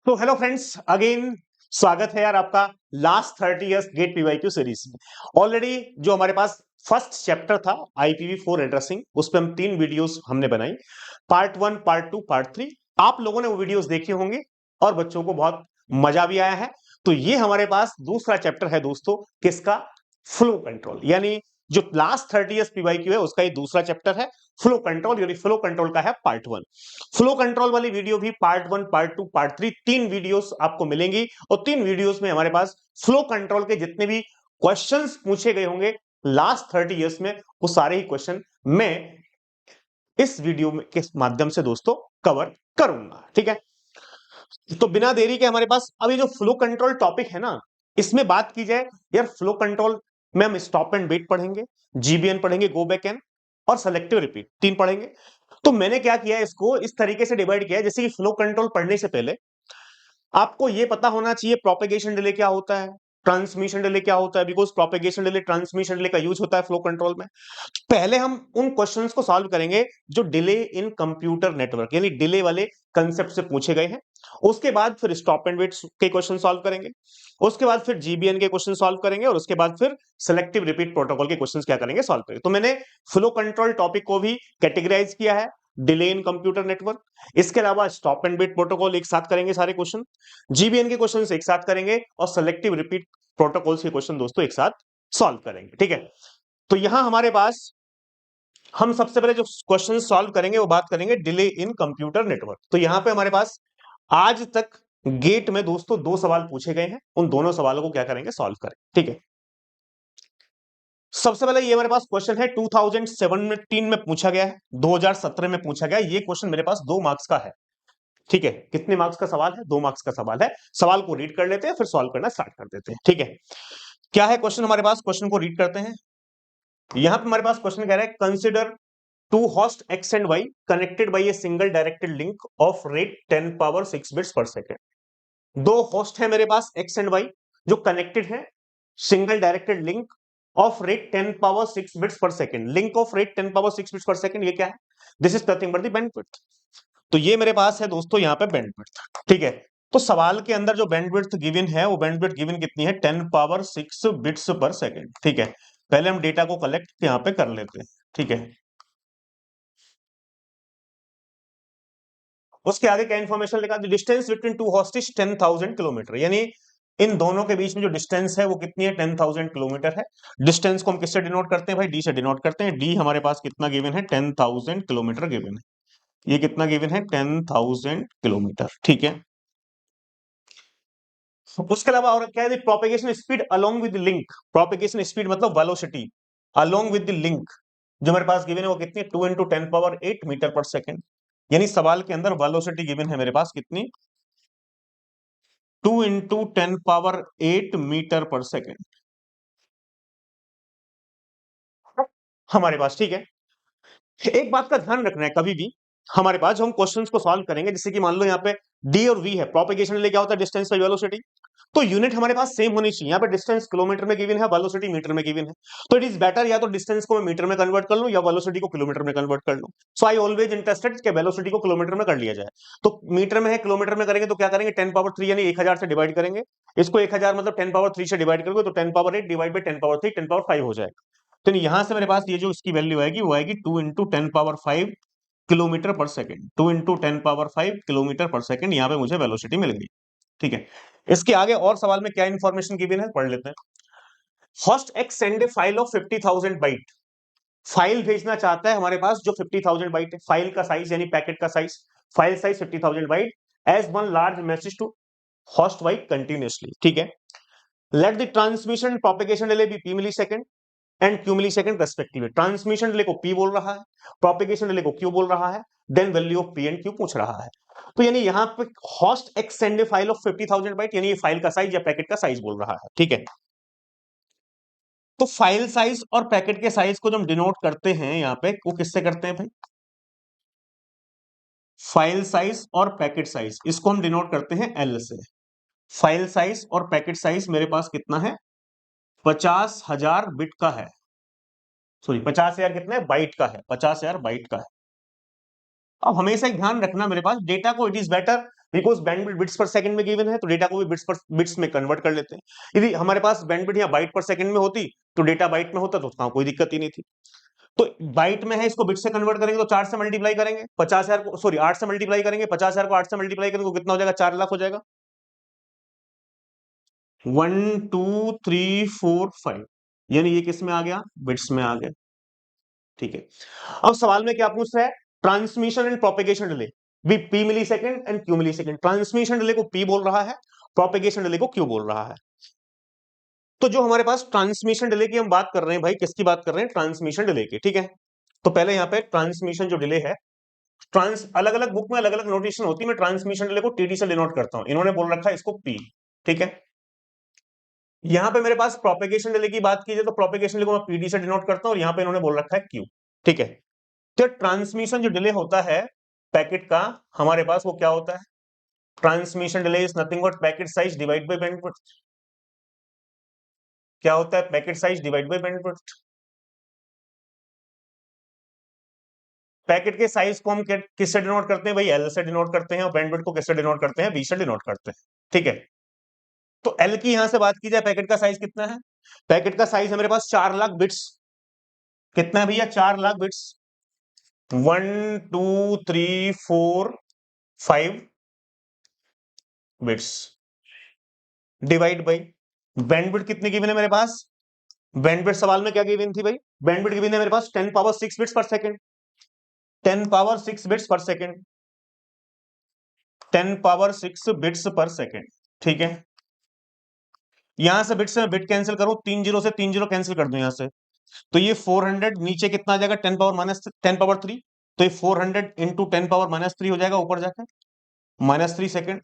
तो hello friends, again स्वागत है यार आपका last 30 years GATE PYQ series में। ऑलरेडी जो हमारे पास फर्स्ट चैप्टर था IPv4 एड्रेसिंग, उस पर हम 3 वीडियोस हमने बनाई, पार्ट 1, पार्ट 2, पार्ट 3। आप लोगों ने वो वीडियोस देखे होंगे और बच्चों को बहुत मजा भी आया है। तो ये हमारे पास दूसरा चैप्टर है दोस्तों, किसका? Flow control. यानी जो लास्ट 30 इयर्स पीवाईक्यू है उसका ये दूसरा चैप्टर है, फ्लो कंट्रोल। यानी फ्लो कंट्रोल का है पार्ट 1। फ्लो कंट्रोल वाली वीडियो भी पार्ट 1, पार्ट 2, पार्ट 3, 3 वीडियोस आपको मिलेंगी और 3 वीडियोस में हमारे पास फ्लो कंट्रोल के जितने भी क्वेश्चंस पूछे गए होंगे लास्ट 30 इयर्स में, वो सारे ही क्वेश्चन मैं इस वीडियो में के माध्यम से दोस्तों कवर करूंगा। ठीक है, तो बिना देरी के हमारे पास अभी जो फ्लो कंट्रोल टॉपिक है ना, इसमें बात की जाए यार, फ्लो कंट्रोल में हम स्टॉप एंड वेट पढ़ेंगे, GBN पढ़ेंगे, गो बैक एन, और सेलेक्टिव रिपीट, 3 पढ़ेंगे। तो मैंने क्या किया है, इसको इस तरीके से डिवाइड किया है जैसे कि फ्लो कंट्रोल पढ़ने से पहले आपको यह पता होना चाहिए प्रोपेगेशन डिले क्या होता है, ट्रांसमिशन डिले क्या होता है, because propagation delay transmission delay का यूज होता है फ्लो कंट्रोल में। पहले हम उन क्वेश्चंस को सॉल्व करेंगे जो डिले इन कंप्यूटर नेटवर्क यानी डिले वाले कंसेप्ट से पूछे गए हैं। उसके बाद फिर स्टॉप एंड वेट के क्वेश्चन सॉल्व करेंगे, उसके बाद फिर GBN के क्वेश्चन सॉल्व करेंगे, और उसके बाद फिर सिलेक्टिव रिपीट प्रोटोकॉल के क्वेश्चंस क्या करेंगे, सॉल्व करेंगे। तो मैंने फ्लो कंट्रोल टॉपिक को भी कैटेगराइज किया है, डिले इन कंप्यूटर नेटवर्क। इसके अलावा स्टॉप एंड वेट प्रोटोकॉल एक साथ करेंगे सारे क्वेश्चन, GBN के क्वेश्चन एक साथ करेंगे, और सिलेक्टिव रिपीट प्रोटोकॉल के क्वेश्चन दोस्तों एक साथ सॉल्व करेंगे। ठीक है, तो यहां हमारे पास हम सबसे पहले जो क्वेश्चन सॉल्व करेंगे वो बात करेंगे डिले इन कंप्यूटर नेटवर्क। तो यहां पे हमारे पास आज तक गेट में दोस्तों 2 सवाल पूछे गए हैं, उन दोनों सवालों को क्या करेंगे, सॉल्व करेंगे। ठीक है, सबसे पहले ये हमारे पास क्वेश्चन है 2017 में पूछा गया है, 2017 में पूछा गया है। ये क्वेश्चन मेरे पास 2 मार्क्स का है। ठीक है, कितने मार्क्स का सवाल है? 2 मार्क्स का सवाल है। सवाल को रीड कर लेते हैं, फिर सॉल्व करना स्टार्ट कर देते हैं। ठीक है, क्या है क्वेश्चन हमारे पास? क्वेश्चन को रीड करते हैं। यहां पे हमारे पास क्वेश्चन कह रहा है, consider two host X and Y connected by a single directed link of rate 10 power 6 bits per second। दो होस्ट है मेरे पास X and Y जो कनेक्टेड है, single directed link of rate 10 power 6 bits per second. Link of rate 10 power 6 bits per second, ये क्या है? This is nothing but the bandwidth. तो ये मेरे पास है दोस्तों यहाँ पे बैंडविड्थ। ठीक है, तो सवाल के अंदर जो बैंडविड्थ गिवन है, वो बैंडविड्थ गिवन कितनी है? 10 पावर 6 बिट्स पर सेकंड। ठीक है, पहले हम डेटा को कलेक्ट यहाँ पे कर लेते हैं। ठीक है, उसके आगे क्या इंफॉर्मेशन लिखा? Distance between two host is 10,000 kilometre. यानी इन दोनों के बीच में जो डिस्टेंस है वो कितनी है? 10,000 किलोमीटर है। डिस्टेंस को हम किससे डिनोट करते हैं भाई? डी से डिनोट करते हैं। डी हमारे पास कितना गिवन है? 10,000 किलोमीटर गिवन है। ये कितना गिवन है? 10,000 किलोमीटर। ठीक है, उसके अलावा और क्या है? Propagation speed along with link. Propagation speed मतलब velocity along with the link जो मेरे पास गिवन है वो कितनी? 2 into 10 power 8 metre per second. यानी सवाल के अंदर वेलोसिटी गिवन है मेरे पास कितनी? 2 into 10 power 8 metre per second हमारे पास। ठीक है, एक बात का ध्यान रखना है, कभी भी हमारे पास जो हम क्वेश्चंस को सॉल्व करेंगे, जैसे कि मान लो यहाँ पे डी और वी है, प्रोपेगेशन डिले क्या होता है? Distance by velocity. तो यूनिट हमारे पास सेम होनी चाहिए। यहाँ पे डिस्टेंस किलोमीटर में गिवन है, वेलोसिटी मीटर में गिवन है। तो इट इज बेटर या तो डिस्टेंस को मैं मीटर में कन्वर्ट कर लूं या वेलोसिटी को किलोमीटर में कन्वर्ट कर लूं। सो आई ऑलवेज इंटरेस्टेड कि वेलोसिटी को किलोमीटर में कर लिया जाए। तो मीटर में है, किलोमीटर में करेंगे तो क्या करेंगे? 10 पावर 3 यानी 1000 से डिवाइड करेंगे। इसको 1000 मतलब 10 पावर 3 से डिवाइड करोगे तो 10 power 8 divide by 10 power 3 10 power 5 हो जाएगा। तो यहां से मेरे पास ये जो इसकी वैल्यू आएगी वो आएगी 2 इंटू 10 पावर 5 किलोमीटर पर सेकंड। 2 इंटू 10 पावर 5 किलोमीटर पर सेकंड, यहाँ पे मुझे वेलोसिटी मिल गई। ठीक है, इसके आगे और सवाल में क्या इंफॉर्मेशन गिवन है पढ़ लेते हैं। Host X send a file of 50,000 byte. File भेजना चाहता है हमारे पास जो 50,000 बाइट है। फाइल का साइज यानी पैकेट का size, file size 50,000 byte as one large message to host Y continuously. ठीक है, let the transmission propagation delay be p millisecond and q millisecond respectively. Transmission delay को p बोल रहा है, प्रोपेगेशन डिले को q बोल रहा है, then value of p and q पूछ रहा है। तो यानी यहां पे host X send a file of 50,000 byte, यानी ये फाइल का साइज या पैकेट का साइज बोल रहा है। ठीक है, तो फाइल साइज और पैकेट के साइज को जो हम डिनोट करते हैं यहां पे, वो किससे करते हैं भाई? फाइल साइज और पैकेट साइज, इसको हम डिनोट करते हैं L से। फाइल साइज और पैकेट साइज मेरे पास कितना है? 50,000 बिट का है, सॉरी 50,000 कितना है? बाइट का है, 50,000 बाइट का है। अब हमेशा एक ध्यान रखना, मेरे पास डेटा को it is better because bandwidth bits per second में गिवन है, तो डेटा को भी बिट्स में कन्वर्ट कर लेते हैं। यदि हमारे पास बैंडविड्थ या बाइट पर सेकंड में होती तो डेटा बाइट में होता, तो उसका कोई दिक्कत ही नहीं थी। तो बाइट में है, इसको बिट से कन्वर्ट करेंगे तो 4 से मल्टीप्लाई करेंगे 50,000 को, सॉरी 8 से मल्टीप्लाई करेंगे 50,000 को, 8 से मल्टीप्लाई करेंगे तो कितना हो जाएगा, 4 लाख हो जाएगा। 1 2 3 4 5, यानी ये किस में आ गया, बिट्स में आ गया। ठीक है, अब सवाल में क्या पूछ रहा है, ट्रांसमिशन एंड प्रोपेगेशन डिले भी P millisecond and Q millisecond. Transmission delay को पी बोल रहा है, प्रोपेगेशन डिले को क्यू बोल रहा है। तो जो हमारे पास ट्रांसमिशन डिले की हम बात कर रहे हैं भाई, किसकी बात कर रहे हैं, ट्रांसमिशन डिले की। ठीक है, तो पहले यहाँ पे ट्रांसमिशन जो डिले है, ट्रांस अलग अलग बुक में अलग अलग नोटेशन होती है, मैं ट्रांसमिशन डिले को टीडी से डिनोट करता हूं, इन्होंने बोल रखा है इसको पी। ठीक है, यहां पे मेरे पास प्रोपेगेशन डिले की बात कीजिए तो प्रोपेगेशन डिले को मैं पीडी से डिनोट करता हूं, और यहां पे इन्होंने बोल रखा है क्यू। ठीक है, तो ट्रांसमिशन जो डिले होता है पैकेट का, हमारे पास वो क्या होता है, transmission delay is nothing but packet size divide by bandwidth. क्या होता है, packet size divide by bandwidth. Packet के साइज को हम किससे डिनोट करते हैं भाई, एल से डिनोट करते हैं, और बैंडविड्थ को किससे डिनोट करते हैं, बी से डिनोट करते हैं। ठीक है, तो एल की यहां से बात की जाए, पैकेट का साइज कितना है, पैकेट का साइज है मेरे पास 4 लाख बिट्स। कितना है भैया, 4 lakh bits. 1 2 3 4 5 bits divide by bandwidth कितनी गिवन है मेरे पास, बैंडविड्थ सवाल में क्या गिवन थी भाई, बैंडविड्थ गिवन है मेरे पास 10 power 6 bits per second, 10 power 6 bits per second, 10 power 6 bits per second. ठीक है, यहां से बिट से मैं बिट कैंसिल करूं, 3 जीरो से 3 जीरो कैंसिल कर दूं यहां से, तो ये 400 नीचे कितना आ जाएगा, 10 पावर माइनस 10 पावर 3, तो ये 400 इंटू 10 पावर माइनस 3 हो जाएगा ऊपर जाकर, -3 सेकंड।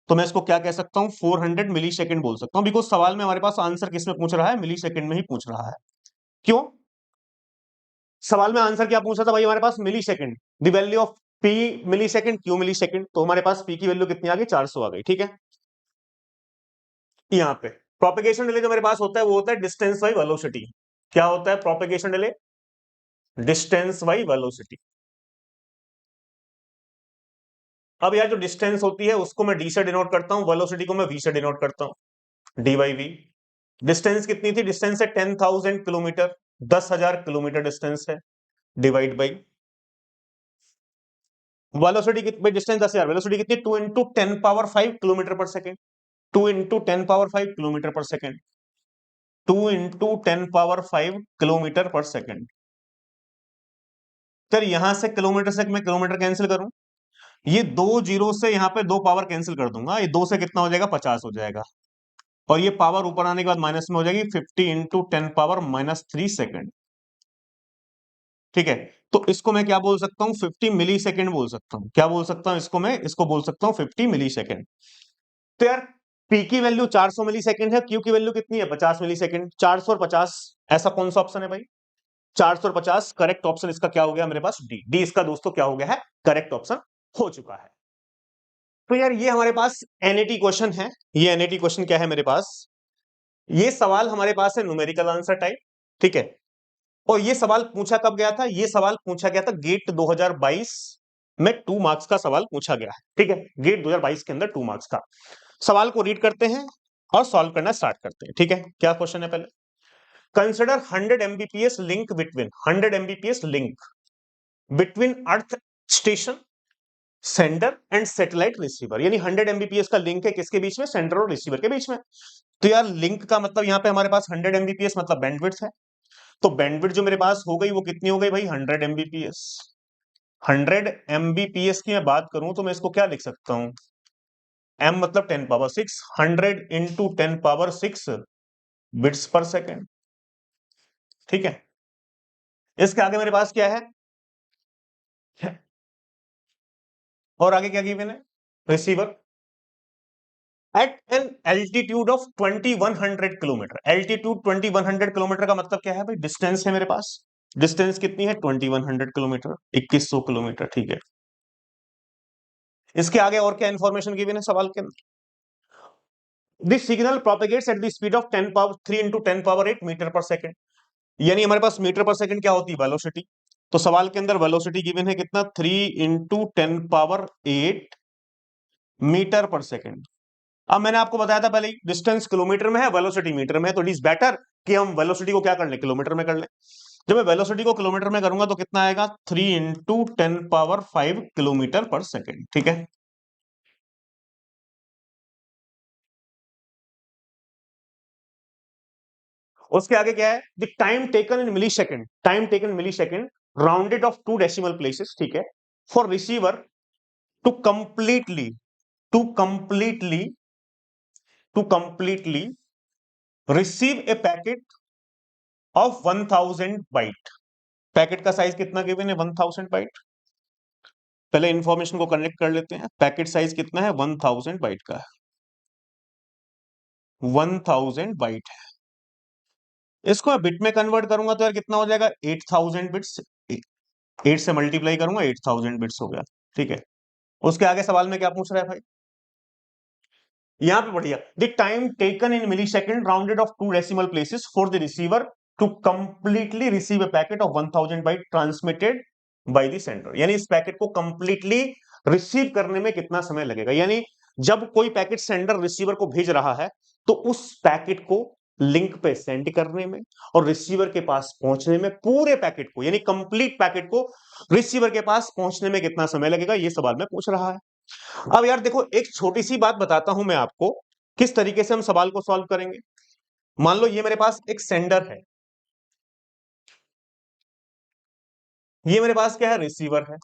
तो मैं इसको क्या कह सकता हूं, 400 मिली सेकंड बोल सकता हूं, बिकॉज सवाल में हमारे पास आंसर किस में पूछ रहा है, मिली सेकंड में ही पूछ रहा है। क्यों, सवाल में आंसर क्या पूछ रहा था भाई, हमारे पास millisecond, the value of P millisecond, Q millisecond, तो हमारे पास पी की वैल्यू कितनी आ गई, 400 आ गई। ठीक है, यहाँ पे प्रोपेगेशन डिले जो मेरे पास होता है वो होता है डिस्टेंस बाई वेलोसिटी। क्या होता है propagation delay, distance by velocity. अब यार जो डिस्टेंस होती है उसको मैं डी से डिनोट करता हूं, वेलोसिटी को मैं वी से डिनोट करता हूं, डी बाई वी। डिस्टेंस कितनी थी, डिस्टेंस है 10,000 किलोमीटर, 10,000 किलोमीटर डिस्टेंस है, डिवाइड बाई वेलोसिटी कितनी, डिस्टेंस 10,000, वेलोसिटी कितनी, 2 इंटू 10 पावर 5 किलोमीटर पर सेकेंड, 2 इंटू 10 पावर 5 किलोमीटर पर सेकेंड, 2 इंटू 10 पावर 5 किलोमीटर पर सेकेंड। फिर यहां से किलोमीटर से मैं किलोमीटर कैंसिल करूं, ये 2 जीरो से यहां पे 2 पावर कैंसिल कर दूंगा, ये 2 से कितना हो जाएगा, 50 हो जाएगा, और ये पावर ऊपर आने के बाद माइनस में हो जाएगी, 50 इंटू 10 पावर -3 सेकेंड। ठीक है, तो इसको मैं क्या बोल सकता हूं, 50 मिली सेकेंड बोल सकता हूं, क्या बोल सकता हूं इसको, मैं इसको बोल सकता हूं 50 मिली सेकेंड। तो यार पी की वैल्यू 400 मिली सेकेंड है, क्यू की वैल्यू कितनी है, 50 मिली सेकेंड, 400 और 50, ऐसा कौन सा ऑप्शन है भाई, 400 और 50, करेक्ट ऑप्शन इसका क्या हो गया मेरे पास, डी। डी इसका दोस्तों क्या हो गया है, करेक्ट ऑप्शन हो चुका है। तो यार ये हमारे पास एनएटी क्वेश्चन है, ये एनएटी क्वेश्चन क्या है मेरे पास, ये सवाल हमारे पास है न्यूमेरिकल आंसर टाइप। ठीक है, और ये सवाल पूछा कब गया था, ये सवाल पूछा गया था गेट 2022 में, 2 मार्क्स का सवाल पूछा गया है। ठीक है, गेट 2022 के अंदर 2 मार्क्स का सवाल को रीड करते हैं और सॉल्व करना स्टार्ट करते हैं। ठीक है, क्या क्वेश्चन है, पहले consider 100 Mbps link between, 100 Mbps link between earth station, sender and satellite receiver, यानी 100 एमबीपीएस का लिंक है किसके बीच में, सेंडर और रिसीवर के बीच में। तो यार लिंक का मतलब यहाँ पे हमारे पास 100 एमबीपीएस मतलब बैंडविड्थ है, तो बैंडविड्थ जो मेरे पास हो गई वो कितनी हो गई भाई, 100 एमबीपीएस। 100 एमबीपीएस की मैं बात करूं तो मैं इसको क्या लिख सकता हूं, एम मतलब 10 power 6, 100 into 10 power 6 bits per second. ठीक है, इसके आगे मेरे पास क्या है, और आगे क्या गिवन है, receiver at an altitude of 2100 kilometre. Altitude 2100 kilometre का मतलब क्या है भाई, डिस्टेंस है मेरे पास, डिस्टेंस कितनी है 2100 किलोमीटर, 2100 किलोमीटर। ठीक है, इसके आगे और क्या इंफॉर्मेशन गिवन है सवाल के अंदर, this signal propagates at the speed of 10 power 3 into 10 power 8 metre per second, यानी हमारे पास मीटर पर सेकंड क्या होती है, वेलोसिटी। तो सवाल के अंदर वेलोसिटी गिवन है कितना, 3 into 10 power 8 metre per second. अब मैंने आपको बताया था पहले, डिस्टेंस किलोमीटर में है, वेलोसिटी मीटर में है, तो इट इज बेटर कि हम वेलोसिटी को क्या कर लें, किलोमीटर में कर लें। जब मैं वेलोसिटी को किलोमीटर में करूंगा तो कितना आएगा, 3 × 10⁵ किलोमीटर पर सेकेंड। ठीक है, उसके आगे क्या है, the time taken in millisecond, time taken millisecond rounded off 2 decimal places. ठीक है, for receiver to completely to completely to completely receive a packet of 1000 byte. Packet का साइज कितना गिवन है, 1000 बाइट। पहले information को connect कर लेते हैं, पैकेट साइज कितना है, 1000 बाइट का है, 1000 बाइट है। इसको मैं बिट में कन्वर्ट करूंगा तो यार कितना हो जाएगा, 8000 बिट्स। 8 से मल्टीप्लाई करूंगा, 8000 बिट्स हो गया। ठीक है, उसके आगे सवाल में क्या पूछ रहा है भाई, यहां पे बढ़िया, the time taken in millisecond rounded off 2 decimal places for the receiver to completely receive a packet of 1000 byte transmitted by the sender. यानी इस पैकेट को कंप्लीटली रिसीव करने में कितना समय लगेगा, यानी जब कोई पैकेट सेंडर रिसीवर को भेज रहा है तो उस पैकेट को लिंक पे सेंड करने में और रिसीवर के पास पहुंचने में, पूरे पैकेट को यानी कंप्लीट पैकेट को रिसीवर के पास पहुंचने में कितना समय लगेगा, ये सवाल में पूछ रहा है। अब यार देखो, एक छोटी सी बात बताता हूं मैं आपको, किस तरीके से हम सवाल को सॉल्व करेंगे। मान लो ये मेरे पास एक सेंडर है, ये मेरे पास क्या है, रिसीवर है।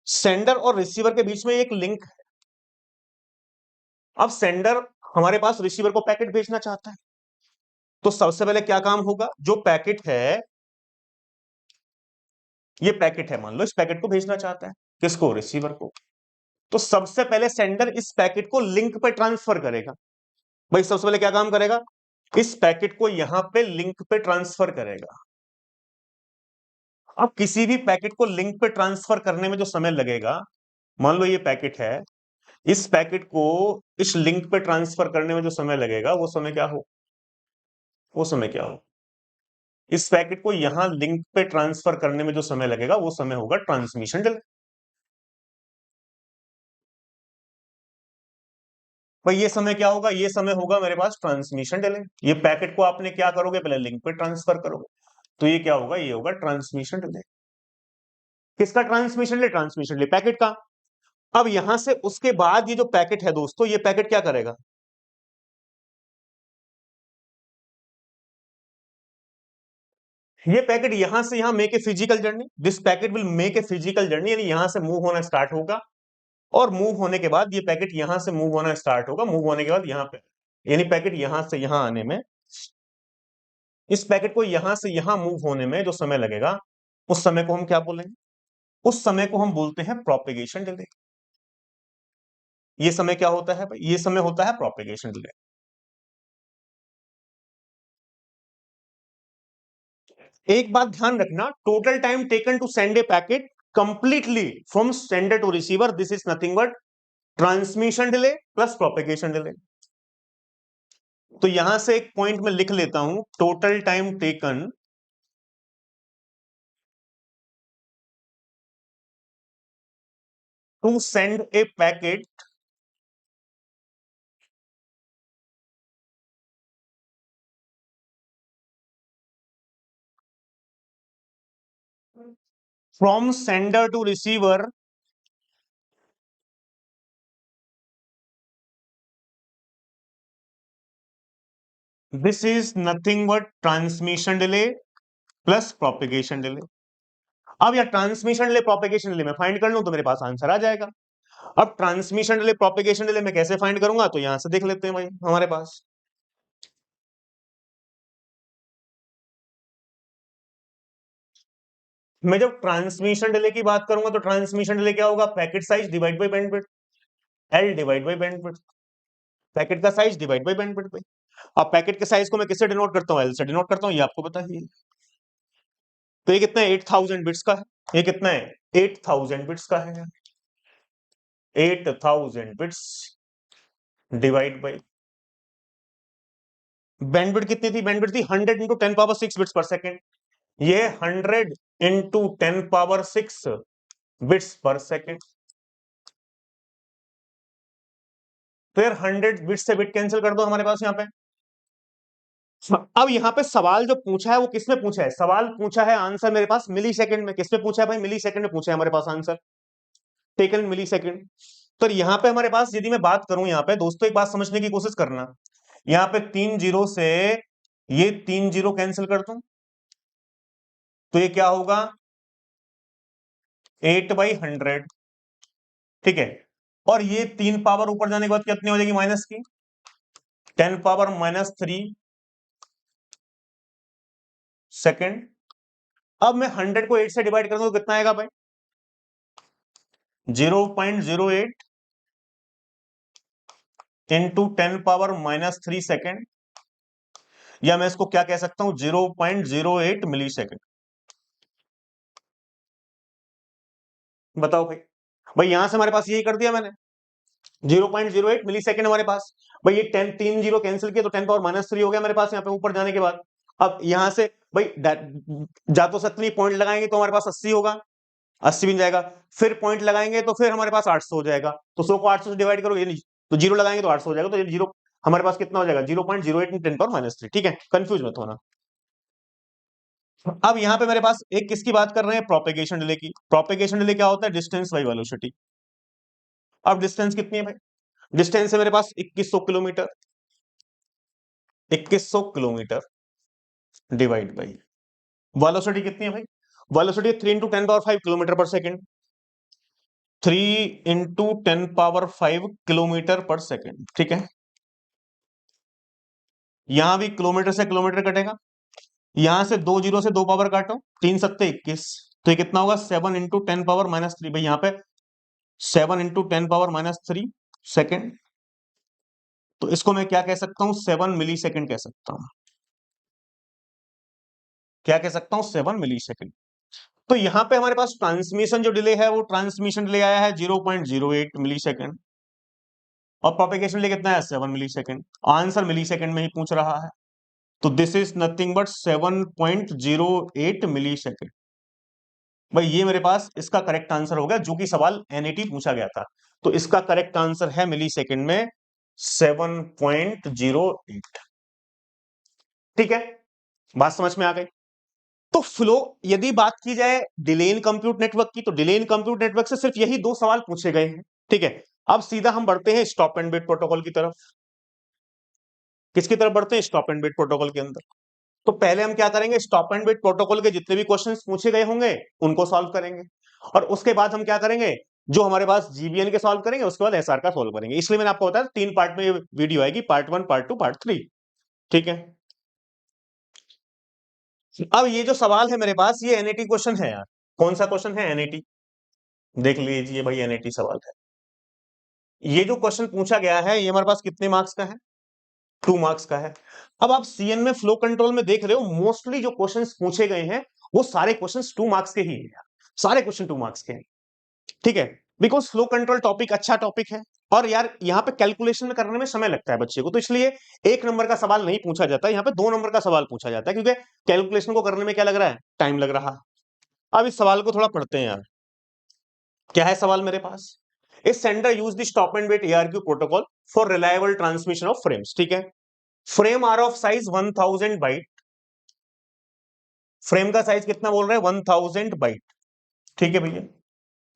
सेंडर और रिसीवर के बीच में एक लिंक है। अब सेंडर हमारे पास रिसीवर को पैकेट भेजना चाहता है, तो सबसे पहले क्या काम होगा, जो पैकेट है, ये पैकेट है, मान लो इस पैकेट को भेजना चाहता है, किसको, रिसीवर को। तो सबसे पहले सेंडर इस पैकेट को लिंक पे ट्रांसफर करेगा। भाई सबसे पहले क्या काम करेगा, इस पैकेट को यहां पे लिंक पे ट्रांसफर करेगा। अब किसी भी पैकेट को लिंक पे ट्रांसफर करने में जो समय लगेगा, मान लो ये पैकेट है, इस पैकेट को इस लिंक पे ट्रांसफर करने में जो समय लगेगा, वो समय क्या हो, वो समय क्या हो, इस पैकेट को यहां लिंक पे ट्रांसफर करने में जो समय लगेगा वो समय होगा ट्रांसमिशन डिले। भाई ये समय क्या होगा, ये समय होगा मेरे पास ट्रांसमिशन डिले। ये पैकेट को आपने क्या करोगे, पहले लिंक पे ट्रांसफर करोगे, तो ये क्या होगा, ये होगा ट्रांसमिशन डिले। किसका transmission delay, transmission delay packet का। अब यहां से उसके बाद ये जो पैकेट है दोस्तों, ये पैकेट क्या करेगा, ये पैकेट यहां से यहां make a physical journey, this packet will make a physical journey, यानी यहां से मूव होना स्टार्ट होगा। और मूव होने के बाद ये पैकेट यहां से मूव होना स्टार्ट होगा, मूव होने के बाद यहां पे, यानी पैकेट यहां से यहां आने में, इस पैकेट को यहां से यहां मूव होने में जो समय लगेगा, उस समय को हम क्या बोलेंगे, उस समय को हम बोलते हैं प्रोपेगेशन डिले। ये समय क्या होता है भाई, ये समय होता है प्रोपेगेशन डिले। एक बात ध्यान रखना, total time taken to send a packet completely from sender to receiver, this is nothing but transmission delay plus propagation delay. तो यहां से एक पॉइंट में लिख लेता हूं, total time taken to send a packet from sender to receiver this is nothing but transmission delay plus propagation delay. अब यार ट्रांसमिशन डिले प्रोपेगेशन डिले में फाइंड कर लूं तो मेरे पास आंसर आ जाएगा। अब ट्रांसमिशन डिले प्रोपेगेशन डिले में कैसे फाइंड करूंगा, तो यहां से देख लेते हैं भाई हमारे पास। मैं जब ट्रांसमिशन डिले की बात करूंगा तो ट्रांसमिशन डिले क्या होगा, packet size divide by bandwidth, L divide by bandwidth, packet का साइज डिवाइड बाई बैंडविड्थ भाई। अब पैकेट के साइज को मैं किससे डिनोट करता हूं, एल से डिनोट करता हूं, ये आपको पता ही है। तो ये कितना है, 8000 बिट्स का है। ये कितना है, 8000 बिट्स का है। 8000 बिट्स डिवाइड बाई बैंडविड्थ कितनी थी, बैंडविड्थ थी 100 × 10⁶ बिट्स पर सेकेंड। ये 100 × 10⁶ बिट्स पर सेकेंड। फिर 100 बिट से बिट कैंसिल कर दो हमारे पास यहाँ पे। अब यहाँ पे सवाल जो पूछा है वो किसमें पूछा है? सवाल पूछा है आंसर मेरे पास मिली सेकंड में। किसमें पूछा है भाई? मिली सेकंड में पूछा है हमारे पास आंसर, टेकन मिली सेकंड। तो यहाँ पे हमारे पास यदि मैं बात करूं, यहाँ पे दोस्तों एक बात समझने की कोशिश करना, यहाँ पे 3 जीरो से ये 3 जीरो कैंसिल कर दूं तो ये क्या होगा? 8/100, ठीक है। और ये 3 पावर ऊपर जाने के बाद कितनी हो जाएगी? माइनस की 10⁻³ सेकेंड। अब मैं 100 को 8 से डिवाइड कर दूं तो कितना आएगा भाई? 0.08 इंटू 10⁻³ सेकेंड, या मैं इसको क्या कह सकता हूं? 0.08 मिली सेकेंड। बताओ भाई। भाई यहां से हमारे पास यही कर दिया मैंने, 0.08 मिली सेकेंड हमारे पास। भाई ये 3 जीरो कैंसिल किया तो 10⁻³ हो गया मेरे पास यहाँ पे ऊपर जाने के बाद। अब यहां से भाई जा तो सकते नहीं, पॉइंट लगाएंगे तो हमारे पास 80 होगा, 80 भी जाएगा। फिर पॉइंट लगाएंगे तो फिर हमारे पास 800 हो जाएगा। तो 100 को 800 से डिवाइड करो, ये नहीं तो जीरो लगाएंगे तो 800 हो जाएगा। तो ये जीरो हमारे पास कितना हो जाएगा? 0.08 × 10⁻³। ठीक है, कंफ्यूज मत होना। अब यहाँ पे मेरे पास एक किसकी बात कर रहे हैं? प्रोपेगेशन डिले की। प्रोपेगेशन डिले क्या होता है? Distance by velocity. अब डिस्टेंस कितनी है भाई? डिस्टेंस है मेरे पास 2100 kilometre. 2100 kilometre divide by velocity कितनी है भाई? वेलोसिटी 3 × 10⁵ किलोमीटर पर सेकेंड। 3 × 10⁵ किलोमीटर पर सेकेंड, ठीक है। यहां भी किलोमीटर से किलोमीटर कटेगा, यहां से 2 जीरो से 2 पावर काटो, 3 सत्ते 21, तो ये कितना होगा? 7 × 10⁻³ भाई, यहाँ पे 7 × 10⁻³ सेकेंड। तो इसको मैं क्या कह सकता हूं? 7 मिली सेकेंड कह सकता हूं। क्या कह सकता हूं? 7 मिली सेकेंड। तो यहां पे हमारे पास ट्रांसमिशन जो डिले है वो ट्रांसमिशन डिले आया है 0.08 मिली सेकेंड, और प्रोपेगेशन डिले कितना है? 7 millisecond. Answer millisecond में ही पूछ रहा है, तो this is nothing but 7.08 millisecond. भाई ये मेरे पास इसका करेक्ट आंसर हो गया, जो कि सवाल एनएटी पूछा गया था। तो इसका करेक्ट आंसर है मिली सेकेंड में 7.08। ठीक है, बात समझ में आ गई। तो फ्लो, यदि बात की जाए डिले इन कंप्यूट नेटवर्क की, तो डिले इन कंप्यूट नेटवर्क से सिर्फ यही 2 सवाल पूछे गए हैं। ठीक है, अब सीधा हम बढ़ते हैं स्टॉप एंड वेट प्रोटोकॉल की तरफ। किसकी तरफ बढ़ते हैं? स्टॉप एंड वेट प्रोटोकॉल के अंदर। तो पहले हम क्या करेंगे? स्टॉप एंड वेट प्रोटोकॉल के जितने भी क्वेश्चंस पूछे गए होंगे उनको सॉल्व करेंगे, और उसके बाद हम क्या करेंगे? जो हमारे पास जीबीएन के सॉल्व करेंगे, उसके बाद एसआर का सॉल्व करेंगे। इसलिए मैंने आपको बताया 3 पार्ट में ये वीडियो आएगी, पार्ट 1, पार्ट 2, पार्ट 3। ठीक है, अब ये जो सवाल है मेरे पास, ये एनएटी क्वेश्चन है यार। कौन सा क्वेश्चन है? एनएटी। देख लीजिए भाई, एनएटी सवाल है। ये जो क्वेश्चन पूछा गया है ये हमारे पास कितने मार्क्स का है? 2 मार्क्स का है। अब आप सीएन में फ्लो कंट्रोल में देख रहे हो, मोस्टली जो क्वेश्चंस पूछे गए हैं वो सारे क्वेश्चंस 2 मार्क्स के ही हैं। सारे क्वेश्चन 2 मार्क्स के हैं, ठीक है। बिकॉज फ्लो कंट्रोल टॉपिक अच्छा टॉपिक है, और यार यहाँ पे कैलकुलेशन में करने में समय लगता है बच्चे को, तो इसलिए 1 नंबर का सवाल नहीं पूछा जाता, यहाँ पे 2 नंबर का सवाल पूछा जाता है, क्योंकि कैलकुलेशन को करने में क्या लग रहा है? टाइम लग रहा है। अब इस सवाल को थोड़ा पढ़ते हैं यार। क्या है सवाल मेरे पास? इस sender use the stop and wait ARQ protocol for reliable transmission of frames. ठीक है, frame are of size 1000 byte. Frame का साइज कितना बोल रहे हैं? 1000 बाइट। ठीक है भैया,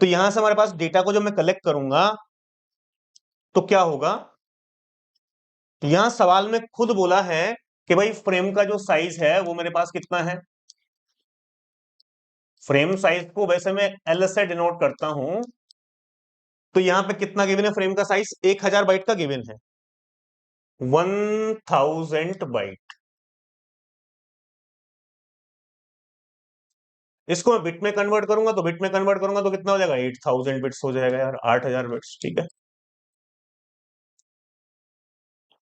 तो यहां से हमारे पास डेटा को जब मैं कलेक्ट करूंगा तो क्या होगा? यहां सवाल में खुद बोला है कि भाई फ्रेम का जो साइज है वो मेरे पास कितना है। फ्रेम साइज को वैसे मैं एल से डिनोट करता हूं, तो यहां पे कितना गिवन है? फ्रेम का साइज 1000 बाइट का गिवन है, 1000 बाइट। इसको मैं बिट में कन्वर्ट करूंगा, तो बिट में कन्वर्ट करूंगा तो कितना हो जाएगा? 8000 बिट्स हो जाएगा यार, 8000 बिट्स। ठीक है,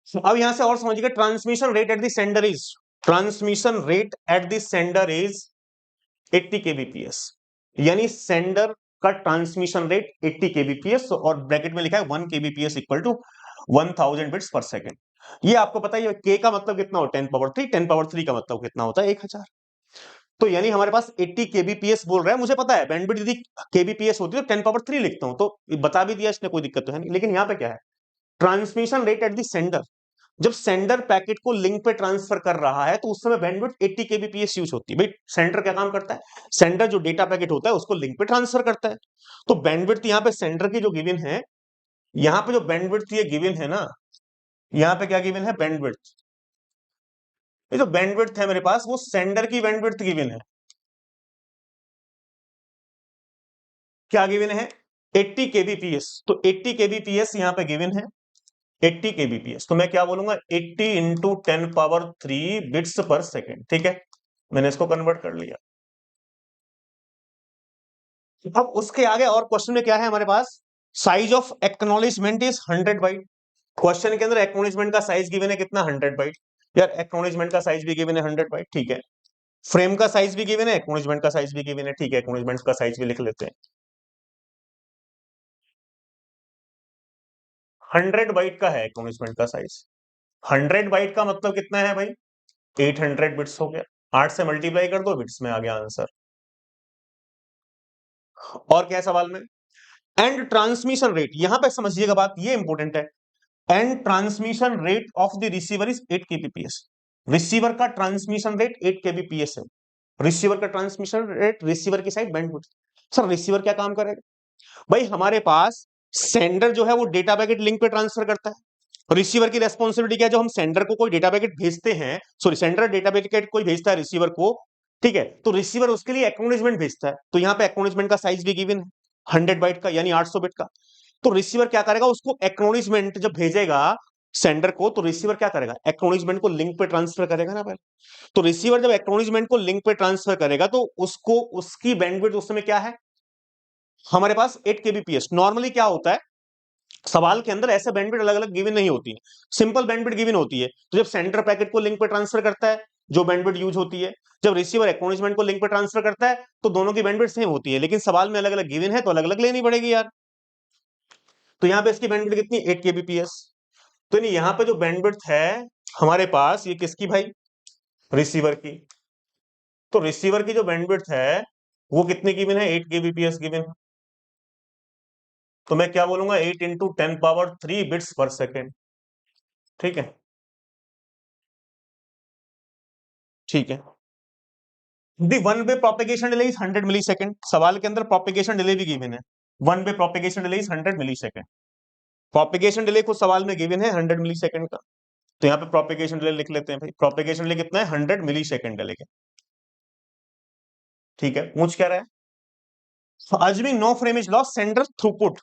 अब यहां से और समझिएगा, transmission rate at the sender is, transmission rate at the sender is 80 kbps, यानी सेंडर का ट्रांसमिशन रेट 80 kbps, और ब्रैकेट में लिखा है 1 kbps equal to 1000 bits per second. ये आपको पता है के का मतलब कितना हो? 10⁻3। 10⁻3 का मतलब कितना होता है? 1000। तो यानी हमारे पास 80 kbps बोल रहा है, मुझे पता है बैंडविड्थ यदि kbps होती है तो 10⁻3 लिखता हूं, तो बता भी दिया इसने, कोई दिक्कत तो है नहीं। लेकिन यहाँ पे क्या है? Transmission rate at the sender, जब सेंडर पैकेट को लिंक पे ट्रांसफर कर रहा है तो उस समय बैंडविड्थ 80 kbps यूज होती है। भाई सेंडर क्या काम करता है, सेंडर जो डेटा पैकेट होता है उसको लिंक पे ट्रांसफर करता है। तो बैंडविड्थ यहाँ पे सेंडर की जो गिवन है, यहाँ पे जो बैंडविड्थ ये गिवन है ना, यहाँ पे क्या गिवन है, बैंडविड्थ, ये जो बैंडविड्थ है मेरे पास वो सेंडर की बैंडविड्थ गिवन है। क्या गिवन है, 80 kbps। तो 80 kbps यहाँ पे गिवन है, 80 kbps। तो मैं क्या बोलूंगा, 80 इंटू 10⁻³ बिट्स पर सेकेंड। ठीक है, मैंने इसको कन्वर्ट कर लिया। अब उसके आगे और क्वेश्चन में क्या है हमारे पास, size of acknowledgement is 100 byte. Question के अंदर एक्नॉलेजमेंट का साइज गिवन है कितना, 100 बाइट। यार एक्नॉलेजमेंट का साइज भी गिवन है 100 बाइट, ठीक है। फ्रेम का साइज भी गिवन है, एक्नॉलेजमेंट का साइज भी गिवन है, ठीक है, एक्नॉलेजमेंट का साइज भी लिख लेते हैं। 100 बाइट का है एक्नॉलेजमेंट का साइज। 100 बाइट का मतलब कितना है भाई, 800 बिट्स हो गया। 8 से मल्टीप्लाई कर दो, बिट्स में आ गया आंसर। और क्या है सवाल में, एंड ट्रांसमिशन रेट, यहां पे समझिएगा बात, ये इंपॉर्टेंट है। And transmission rate of the receiver is 8 kbps। Receiver का ट्रांसमिशन रेट 8 kbps है। रिसीवर का ट्रांसमिशन रेट, रिसीवर की साइड बैंडविड्थ। सर रिसीवर क्या काम करेगा, भाई हमारे पास सेंडर जो है वो डेटा पैकेट लिंक पे ट्रांसफर करता है। रिसीवर की रेस्पॉन्सिबिलिटी क्या है, जो हम सेंडर को कोई डेटा पैकेट भेजते हैं, सॉरी सेंडर डेटा पैकेट कोई भेजता है रिसीवर को, ठीक है, तो रिसीवर उसके लिए एक्नॉलेजमेंट भेजता है। तो यहाँ पे एक्नॉलेजमेंट का साइज भी गिवन है 100 बाइट का, यानी 800 बिट का। तो रिसीवर क्या करेगा, उसको एक्नॉलेजमेंट जब भेजेगा सेंडर को, तो रिसीवर क्या करेगा, एक्नॉलेजमेंट को लिंक पे ट्रांसफर करेगा ना पहले। तो रिसीवर जब एक्नॉलेजमेंट को लिंक पे ट्रांसफर करेगा तो उसको, उसकी बैंडविड्थ उस समय क्या है हमारे पास, 8 kbps। नॉर्मली क्या होता है, सवाल के अंदर ऐसे बैंडविड्थ अलग अलग गिवन नहीं होती है, सिंपल बैंडविड्थ गिवन होती है। तो जब सेंडर पैकेट को लिंक पे ट्रांसफर करता है जो बैंडविड्थ यूज होती है, जब रिसीवर एक्नॉलेजमेंट को लिंक पे ट्रांसफर करता है तो दोनों की बैंडविड्थ सेम होती है, लेकिन सवाल में अलग अलग गिवन है तो अलग अलग लेनी पड़ेगी यार। तो यहाँ पे इसकी बैंडविड्थ कितनी, 8 kbps। तो नहीं, यहाँ पे जो बैंडविड्थ है हमारे पास ये किसकी भाई, रिसीवर की। तो रिसीवर की जो बैंडविड्थ है वो कितनी गिवन है, 8 kbps गिवन है। तो मैं क्या बोलूंगा, 8 इंटू 10⁻³ बिट्स पर सेकेंड। ठीक है, ठीक है। The one way propagation delay is 100 millisecond. सवाल के अंदर प्रोपेगेशन डिले भी गिवन है, one way propagation delay is 100 millisecond. Propagation delay को सवाल में गिवन है 100 मिली सेकेंड का। तो यहाँ पे प्रोपेगेशन डिले लिख लेते हैं भाई, प्रोपेगेशन डिले कितना है, 100 मिली सेकेंड डिले। ठीक है, पूछ क्या रहा है, assuming no frame is lost, sender throughput,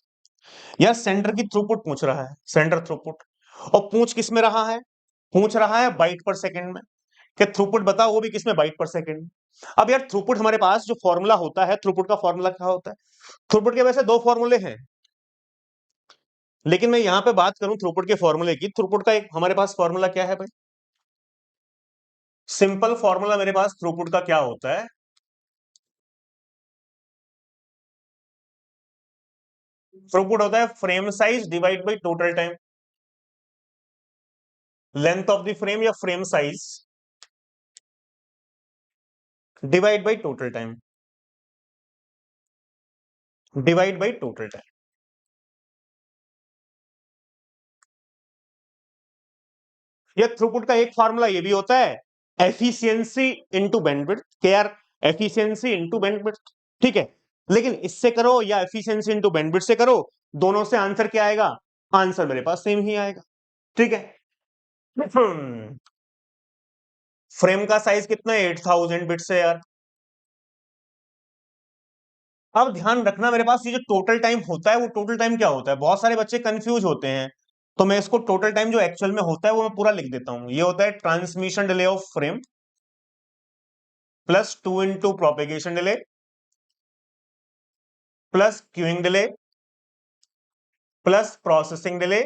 या सेंडर की थ्रूपुट पूछ रहा है, सेंडर थ्रूपुट। और पूछ किस में रहा है, पूछ रहा है बाइट पर सेकंड में। क्या थ्रूपुट बताओ, वो भी किसमें, बाइट पर सेकंड में। अब यार थ्रूपुट हमारे पास जो फॉर्मूला होता है, थ्रूपुट का फॉर्मूला क्या होता है, थ्रूपुट के वैसे दो फॉर्मूले हैं, लेकिन मैं यहां पे बात करूं थ्रूपुट के फॉर्मूले की, थ्रूपुट का एक हमारे पास फॉर्मूला क्या है भाई, सिंपल फॉर्मूला मेरे पास थ्रूपुट का क्या होता है, थ्रूपुट होता है frame size divide by total time, length of the frame या frame size divide by total time, divide by total time. या थ्रूपुट का एक फार्मूला ये भी होता है, एफिशिएंसी इनटू बैंडविड्थ, क्या यार, एफिशिएंसी इनटू बैंडविड्थ। ठीक है, लेकिन इससे करो या एफिशिएंसी इनटू बैंडविड्थ से करो, दोनों से आंसर क्या आएगा, आंसर मेरे पास सेम ही आएगा। ठीक है, फ्रेम का साइज कितना है, 8000 बिट्स है यार। अब ध्यान रखना मेरे पास ये जो टोटल टाइम होता है, वो टोटल टाइम क्या होता है, बहुत सारे बच्चे कंफ्यूज होते हैं। तो मैं इसको टोटल टाइम जो एक्चुअल में होता है वो मैं पूरा लिख देता हूं। ये होता है transmission delay of frame plus 2 into propagation delay plus queuing delay plus processing delay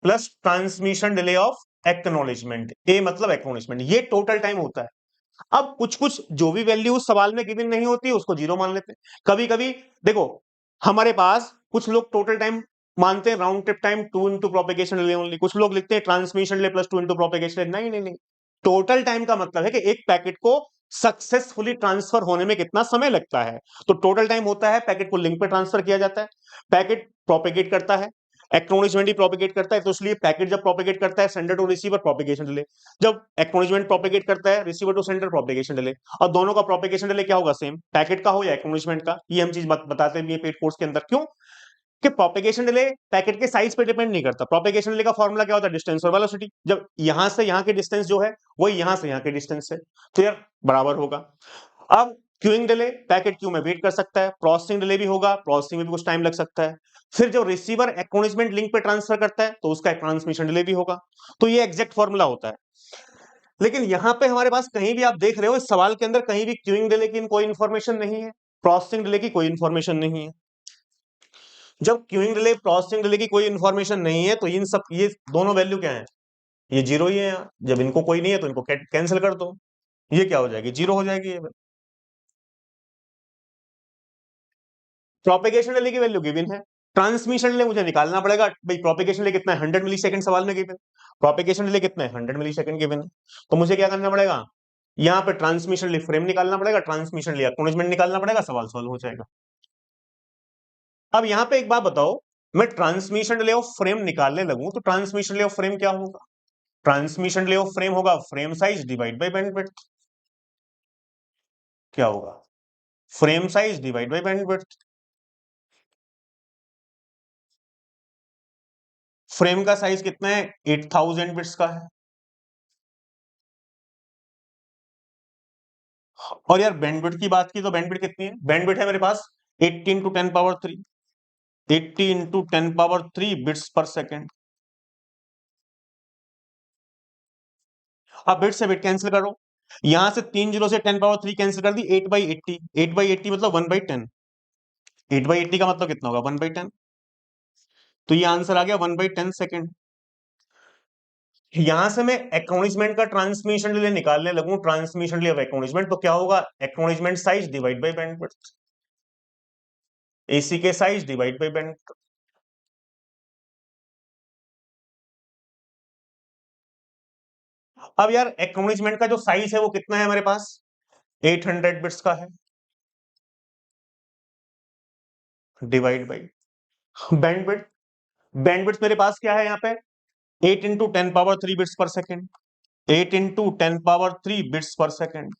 plus transmission delay of acknowledgement. A मतलब एक्नॉलेजमेंट, ये टोटल टाइम होता है। अब कुछ कुछ जो भी वैल्यू सवाल में गिवन नहीं होती उसको जीरो मान लेते हैं। कभी कभी देखो हमारे पास कुछ लोग टोटल टाइम मानते हैं round trip time 2 into propagation delay only, कुछ लोग लिखते हैं transmission delay plus 2 into propagation delay. नहीं नहीं नहीं, टोटल टाइम का मतलब है कि एक पैकेट को सक्सेसफुली ट्रांसफर होने में कितना समय लगता है। तो टोटल टाइम होता है पैकेट को लिंक पे ट्रांसफर किया जाता है, पैकेट प्रोपेगेट करता है, एक्नॉलेजमेंट ही प्रोपिगेट करता है, तो इसलिए पैकेट जब प्रोपिगेट करता है sender to receiver propagation delay, जब एक्नॉलेजमेंट प्रोपिगेट करता है receiver to sender propagation delay, और दोनों का प्रोपिगेशन डिले क्या होगा, सेम, पैकेट का हो या एक्नॉलेजमेंट का। ये हम चीज बताते हैं पेड कोर्स के अंदर। क्यों कि प्रोपेगेशन डिले पैकेट के साइज पे डिपेंड नहीं करता। प्रोपेगेशन डिले का फॉर्मूला क्या होता है, डिस्टेंस और वेलोसिटी। जब यहां से यहां की डिस्टेंस जो है वही यहां से यहां की डिस्टेंस है, तो यार बराबर होगा। अब क्यूइंग डिले, पैकेट क्यू में वेट कर सकता है, प्रोसेसिंग डिले भी होगा, प्रोसेसिंग में भी कुछ टाइम लग सकता है। फिर जब रिसीवर एक्नॉलेजमेंट लिंक पे ट्रांसफर करता है तो उसका ट्रांसमिशन डिले भी होगा। तो ये एग्जैक्ट फॉर्मूला होता है। लेकिन यहां पे हमारे पास कहीं भी आप देख रहे हो इस सवाल के अंदर कहीं भी क्यूइंग डिले की कोई इंफॉर्मेशन नहीं है, प्रोसेसिंग डिले की कोई इंफॉर्मेशन नहीं है। जब क्यूइंग डिले प्रोसेसिंग डिले की कोई इंफॉर्मेशन नहीं है तो इन सब ये दोनों वैल्यू क्या है, ये जीरो ही है यहाँ। जब इनको कोई नहीं है तो इनको कैंसिल कर दो, ये क्या हो जाएगी, जीरो हो जाएगी ये। प्रोपेगेशन डिले की वैल्यू गिवन है, ट्रांसमिशन डिले मुझे निकालना पड़ेगा भाई। प्रोपेगेशन डिले कितना है, 100 मिली सेकंड सवाल में गिवन। प्रोपेगेशन डिले कितना है, 100 मिली सेकंड गिवन है। तो मुझे क्या करना पड़ेगा, यहाँ पे ट्रांसमिशन डिले फ्रेम निकालना पड़ेगा, ट्रांसमिशन डिले एक्नॉलेजमेंट निकालना पड़ेगा, सवाल सॉल्व हो जाएगा। अब यहाँ पे एक बात बताओ, मैं ट्रांसमिशन डिले ऑफ फ्रेम निकालने लगूं तो ट्रांसमिशन डिले ऑफ फ्रेम क्या होगा, ट्रांसमिशन डिले ऑफ फ्रेम होगा frame size divide by bandwidth. क्या होगा, frame size divide by bandwidth. Frame का साइज कितना है, 8000 बिट्स का है। और यार बैंडविड्थ की बात की तो बैंडविड्थ कितनी है, बैंडविड्थ है मेरे पास 80 into 10 power 3, 80 into 10 power 3 bits per second. अब बिट से बिट कैंसिल करो, यहां से 3 जीरो से 10 पावर 3 कैंसिल कर दी, 8/80, 8/80 मतलब 1/10, 8/80 का मतलब कितना होगा, 1/10। तो ये आंसर आ गया 1/10 सेकेंड। यहां से मैं एक्नॉलेजमेंट का ट्रांसमिशन डिले निकालने लगूं, ट्रांसमिशन डिले ऑफ एक्नॉलेजमेंट, तो क्या होगा, acknowledgement size divide by bandwidth, AC के साइज डिवाइड बाय बैंड। अब यार एक्नॉलेजमेंट का जो साइज है वो कितना है हमारे पास, 800 बिट्स का है, डिवाइड बाई बैंडविड्थ। बैंडविड्थ मेरे पास क्या है यहाँ पे, 8 into 10 power 3 bits per second, 8 into 10 power 3 bits per second.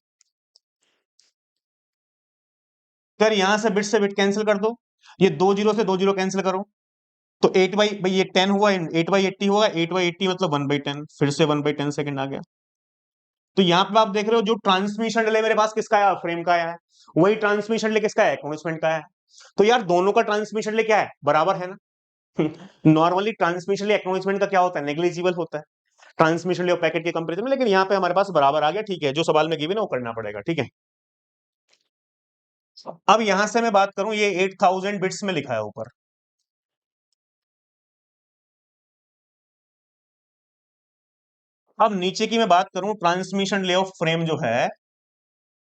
फिर यहां से बिट कैंसिल कर दो, ये 2 जीरो से 2 जीरो कैंसिल करो, तो 8 बाई ये 10 हुआ, 8/80 होगा, 8/80 मतलब 1/10, फिर से 1/10 सेकंड आ गया। तो यहां पे आप देख रहे हो जो ट्रांसमिशन डिले मेरे पास किसका है, फ्रेम का है, वही ट्रांसमिशन डिले किसका है, एक्नॉलेजमेंट का है। तो यार दोनों का ट्रांसमिशन डिले क्या है, बराबर है ना। नॉर्मली ट्रांसमिशन डिले एक्नॉलेजमेंट का क्या होता है, नेग्लिजिबल होता है ट्रांसमिशन डिले और पैकेट के कंपैरिजन में, लेकिन यहाँ पे हमारे पास बराबर आ गया, ठीक है, जो सवाल में गिवन है वो करना पड़ेगा, ठीक है। अब यहां से मैं बात करूं, ये 8000 बिट्स में लिखा है ऊपर। अब नीचे की मैं बात करूं, ट्रांसमिशन डिले ऑफ फ्रेम जो है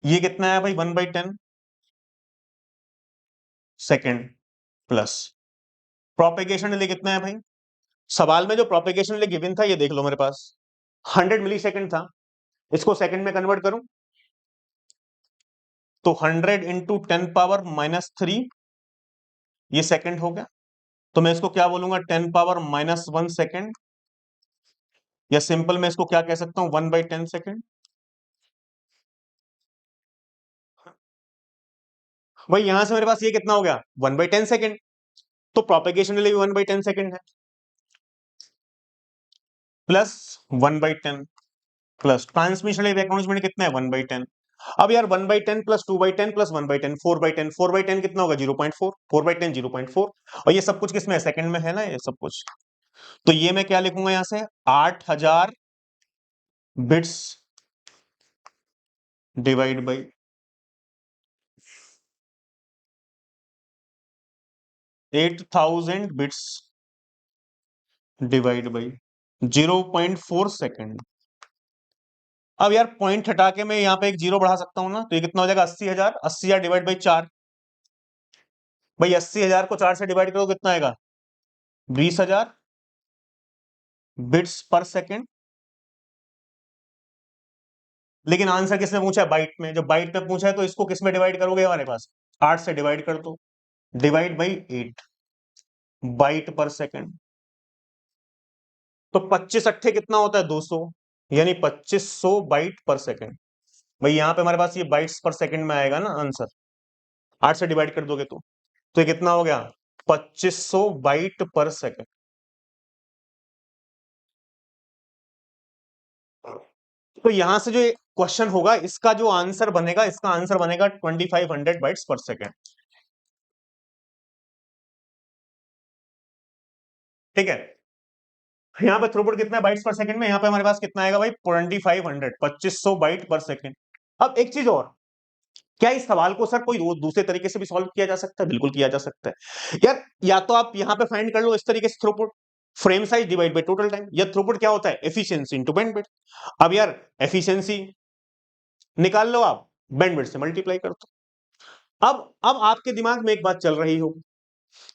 ये कितना है भाई, 1/10 सेकेंड प्लस प्रोपेगेशन डिले कितना है भाई। सवाल में जो प्रोपेगेशन डिले गिवन था ये देख लो मेरे पास 100 मिली सेकेंड था, इसको सेकंड में कन्वर्ट करूं तो 100 इंटू 10 पावर-3 ये सेकंड हो गया। तो मैं इसको क्या बोलूंगा, 10 पावर-1 सेकंड, या सिंपल मैं इसको क्या कह सकता हूं, 1/10 सेकंड। भाई यहां से मेरे पास ये कितना हो गया, 1/10 सेकंड। तो प्रोपेगेशन डिले भी 1/10 सेकंड है, plus 1/10 plus transmission delay acknowledgement कितना है, 1/10। अब यार 1/10 प्लस 2/10 प्लस 1/10, 4/10, 4/10 कितना होगा, 0.4, 4/10 0.4। और ये सब कुछ किसमें है, सेकंड में है ना ये सब कुछ। तो ये मैं क्या लिखूंगा यहां से, 8000 bits divide by 8000 bits divide by 0.4 second. अब यार पॉइंट हटा के मैं यहाँ पे एक जीरो बढ़ा सकता हूँ ना, तो ये कितना हो जाएगा, 80,000, 80,000 डिवाइड बाई 4। भाई 80,000 को 4 से डिवाइड करो कितना आएगा, 20,000 बिट्स पर सेकेंड। लेकिन आंसर किसने पूछा है, बाइट में। जब बाइट में पूछा है तो इसको किस में डिवाइड करोगे, हमारे पास 8 से डिवाइड कर दो, डिवाइड बाई 8 बाइट पर सेकेंड। तो 25 अट्ठे कितना होता है 200, यानी 2500 बाइट पर सेकंड। भाई यहां पे हमारे पास ये बाइट्स पर सेकंड में आएगा ना आंसर, 8 से डिवाइड कर दोगे तो ये कितना हो गया 2500 बाइट पर सेकंड। तो यहां से जो क्वेश्चन होगा इसका जो आंसर बनेगा, इसका आंसर बनेगा 2500 बाइट्स पर सेकंड। ठीक है, यहाँ पे थ्रूपुट कितना है बाइट्स पर सेकंड में, यहाँ पे हमारे पास कितना आएगा भाई 2500, 2500 बाइट पर सेकंड। अब एक चीज और, क्या इस सवाल को सर कोई दूसरे तरीके से भी सॉल्व किया जा सकता है? बिल्कुल किया जा सकता है यार। या तो आप यहां पे फाइंड कर लो इस तरीके से throughput frame size divide by total time, या थ्रूपुट क्या होता है एफिशिएंसी इनटू बैंडविड्थ। अब यार एफिशिएंसी निकाल लो आप, बैंडविड्थ से मल्टीप्लाई कर दो। अब आपके दिमाग में एक बात चल रही होगी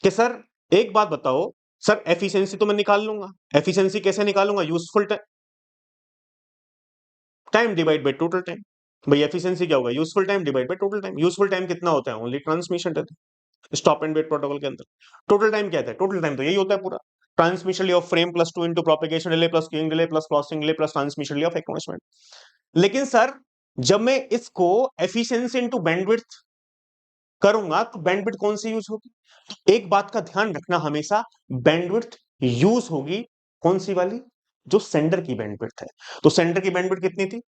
कि सर एक बात बताओ, सर एफिशिएंसी तो मैं निकाल लूंगा, एफिशिएंसी कैसे निकालूंगा, useful time divide by total time. भाई एफिशिएंसी क्या होगा useful time divide by total time. Useful time कितना होता है only transmission time, stop and wait protocol के अंदर। टोटल टाइम क्या है, टोटल टाइम तो यही होता है पूरा, transmission delay of frame plus 2 into propagation delay plus queuing delay plus crossing delay plus transmission delay of acknowledgement. लेकिन सर जब मैं इसको एफिशिएंसी इंटू बैंडविड्थ करूंगा तो बैंडविड्थ कौन सी यूज होगी? एक बात का ध्यान रखना हमेशा, बैंडविड्थ यूज होगी कौन सी वाली, जो सेंडर की बैंडविड्थ है। तो सेंडर की बैंडविड्थ कितनी थी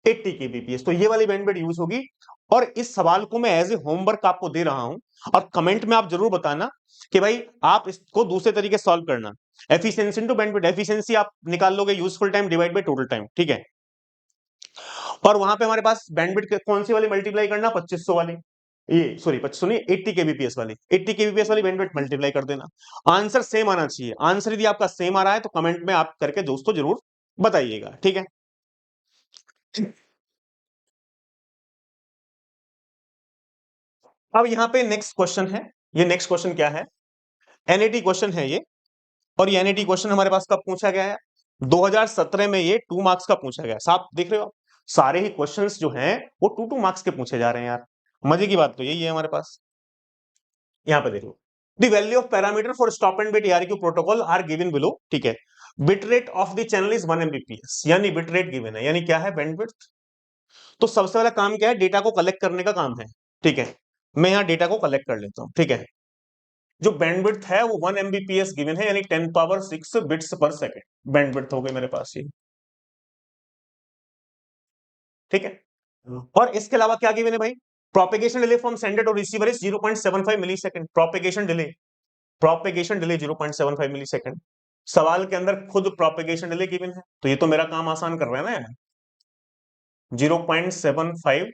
80 केबीपीएस, तो ये वाली बैंडविड्थ यूज होगी। और इस सवाल को मैं एज ए होमवर्क आपको दे रहा हूं, और कमेंट में आप जरूर बताना कि भाई आप इसको दूसरे तरीके से सॉल्व करना। एफिशिएंसी इनटू बैंडविड्थ, एफिशिएंसी आप निकाल लोगे useful time divide by total time, ठीक है। और वहां पे हमारे पास बैंडविड्थ कौन सी वाली मल्टीप्लाई करना 2500 वाली, ये सॉरी 2500 नहीं 80 केबीपीएस वाली, 80 केबीपीएस वाली बैंडविड्थ मल्टीप्लाई कर देना। आंसर सेम आना चाहिए, आंसर यदि आपका सेम आ रहा है तो कमेंट में आप करके दोस्तों जरूर बताइएगा, ठीक है। अब यहाँ पे नेक्स्ट क्वेश्चन है, ये नेक्स्ट क्वेश्चन क्या है, एनईटी क्वेश्चन है ये। और ये एनईटी क्वेश्चन हमारे पास कब पूछा गया है 2017 में, ये 2 मार्क्स का पूछा गया है। साफ देख रहे हो आप, सारे ही क्वेश्चंस जो हैं वो 2 मार्क्स के पूछे जा रहे हैं यार। मजे की बात तो यही है हमारे पास। यहाँ पे देखो, the value of parameter for stop and wait ARQ protocol are given below, ठीक है। Bit rate of the channel is 1 Mbps, यानी बिट रेट गिवन है, यानी क्या है बैंडविड्थ। तो सबसे पहला काम क्या है, डेटा को कलेक्ट करने का काम है, ठीक है। मैं यहाँ डेटा को कलेक्ट कर लेता हूँ, ठीक है। जो बैंडविड्थ है वो 1 एमबीपीएस गिवन है, यानी 10 power 6 bits per second bandwidth हो गई मेरे पास ये, ठीक है। और इसके अलावा क्या गिवन है भाई, propagation delay from sender to receiver is 0.75 millisecond. Propagation delay 0.75 millisecond. सवाल के अंदर खुद प्रोपेगेशन डिले गिवन है, तो ये तो मेरा काम आसान कर रहा है ना यार, 0.75,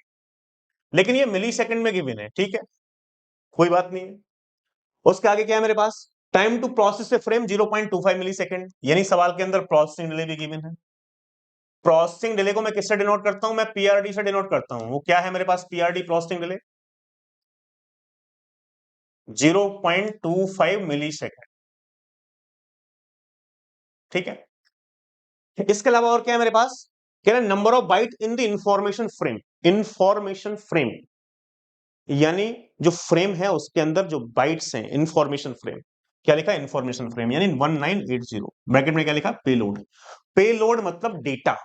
लेकिन ये मिली सेकंड में गिवन है, ठीक है, कोई बात नहीं है। उसके आगे क्या है मेरे पास, time to process a frame 0.25 millisecond, यानी सवाल के अंदर प्रोसेसिंग डिले भी गिवन है। प्रोसेसिंग डिले को मैं किससे डिनोट करता हूं, मैं पीआरडी से डिनोट करता हूं। वो क्या है मेरे पास पीआरडी प्रोसेसिंग डिले 0.25 मिली सेकेंड, ठीक है। इसके अलावा और क्या है मेरे पास, कह रहे number of byte in the information frame, information frame, यानी जो फ्रेम है उसके अंदर जो बाइट्स हैं, इंफॉर्मेशन फ्रेम। क्या लिखा है इंफॉर्मेशन फ्रेम, यानी 1980, ब्रैकेट में क्या लिखा पेलोड। पेलोड मतलब डेटा,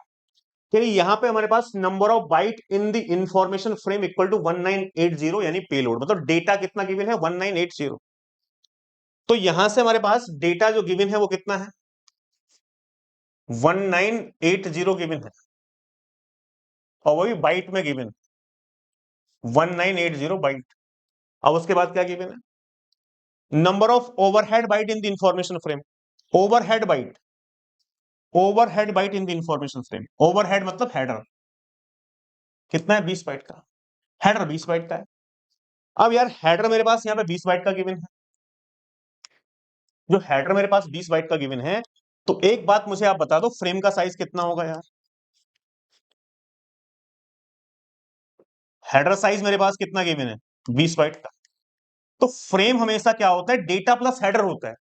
यानी यहां पे हमारे पास number of byte in the information frame equal to 1980, यानी पेलोड मतलब डेटा कितना गिवन है 1980। तो यहां से हमारे पास डेटा जो गिवन है वो कितना है 1980 गिवन है, और वही बाइट में गिवन 1980 बाइट। अब उसके बाद क्या गिवन है, number of overhead byte in the information frame, overhead byte, overhead byte in the information frame. Overhead मतलब हेडर, कितना है 20 बाइट का, हेडर 20 बाइट का है। अब यार हेडर मेरे पास यहाँ पे 20 बाइट का गिवन है, जो हेडर मेरे पास 20 बाइट का गिवन है, तो एक बात मुझे आप बता दो फ्रेम का साइज कितना होगा यार। हेडर साइज मेरे पास कितना गिवन है 20 बाइट का। तो फ्रेम हमेशा क्या होता है डेटा प्लस हेडर होता है।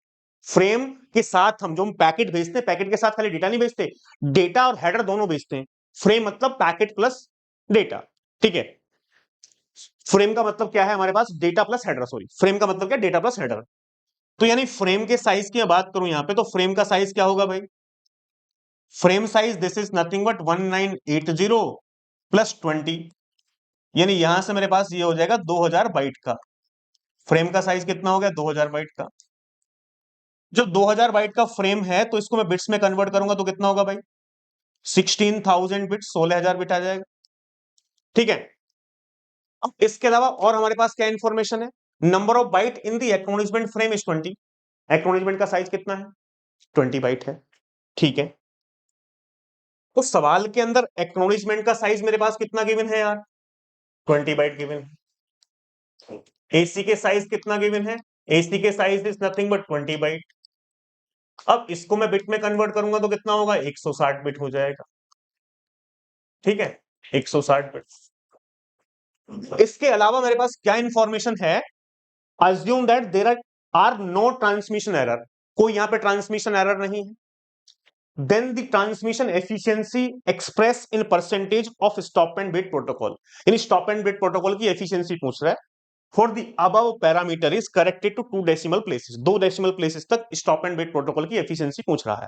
फ्रेम के साथ हम जो पैकेट भेजते हैं, पैकेट के साथ खाली डेटा नहीं भेजते, डेटा और हेडर दोनों भेजते हैं। फ्रेम मतलब पैकेट प्लस डेटा, ठीक है। फ्रेम का मतलब क्या है हमारे पास data plus header, sorry frame का मतलब क्या डेटा प्लस हेडर। तो यानी फ्रेम के साइज की मैं बात करूं यहां पे, तो फ्रेम का साइज क्या होगा भाई frame size this is nothing but 1980 plus 20, यानी यहां से मेरे पास ये हो जाएगा 2000 बाइट का। फ्रेम का साइज कितना हो गया? 2000 बाइट का। जब 2000 बाइट का फ्रेम है तो इसको मैं बिट्स में कन्वर्ट करूंगा तो कितना होगा भाई? 16,000 बिट्स, 16,000 बिट आ जाएगा। ठीक है। अब इसके अलावा और हमारे पास क्या इंफॉर्मेशन है? Number of byte in the acknowledgement frame is 20। Acknowledgement का साइज कितना है? 20 बाइट है। ठीक है। तो सवाल के अंदर एक्नॉलेजमेंट का साइज मेरे पास कितना गिवन है यार? 20 बाइट गिवन है। एसी के साइज कितना गिवन है? एसी के size is nothing but 20 byte. अब इसको मैं बिट में कन्वर्ट करूंगा तो कितना होगा? 160 बिट हो जाएगा। ठीक है, 160 बिट। इसके अलावा मेरे पास क्या इंफॉर्मेशन है? Assume that there are no transmission error, कोई यहां पे ट्रांसमिशन एरर नहीं है। Then the transmission efficiency express in percentage of stop and wait protocol, यानी स्टॉप एंड वेट प्रोटोकॉल की एफिशिएंसी पूछ रहा है। For the above parameter is corrected to 2 decimal places, 2 decimal places तक स्टॉप एंड वेट प्रोटोकॉल की efficiency पूछ रहा है।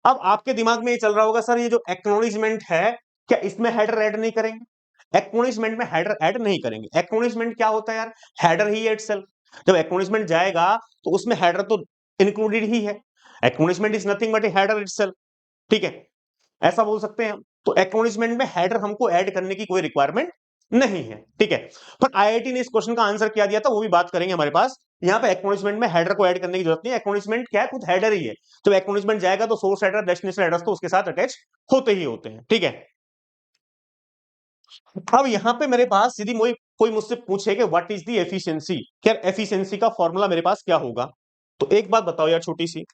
अब आपके दिमाग में ये चल रहा होगा, सर ये जो एक्नॉलेजमेंट है, क्या इसमें हेडर ऐड नहीं करेंगे? एक्नॉलेजमेंट में हेडर ऐड नहीं करेंगे। एक्नॉलेजमेंट क्या होता है यार? हेडर ही इटसेल्फ। जब एक्नॉलेजमेंट जाएगा तो उसमें हेडर तो इंक्लूडेड ही है। Acknowledgement is nothing but A header itself. ठीक है, ऐसा बोल सकते हैं हम। तो एक्नॉलेजमेंट में हेडर हमको ऐड करने की कोई रिक्वायरमेंट नहीं है। ठीक है, पर आईआईटी ने इस क्वेश्चन का आंसर क्या दिया था वो भी बात करेंगे हमारे पास। यहाँ पे एक्नॉलेजमेंट में हेडर को ऐड करने की जरूरत नहीं है। एक्नॉलेजमेंट क्या है? खुद हेडर ही है। जब एक्नॉलेजमेंट जाएगा तो सोर्स हेडर, डेस्टिनेशन हेडर्स तो उसके साथ अटैच होते ही होते हैं। ठीक है। अब यहां पे मेरे पास यदि कोई मुझसे पूछे कि व्हाट इज द एफिशिएंसी, क्या एफिशिएंसी का फॉर्मूला मेरे पास क्या होगा, तो एक बात बताओ यार छोटी सी,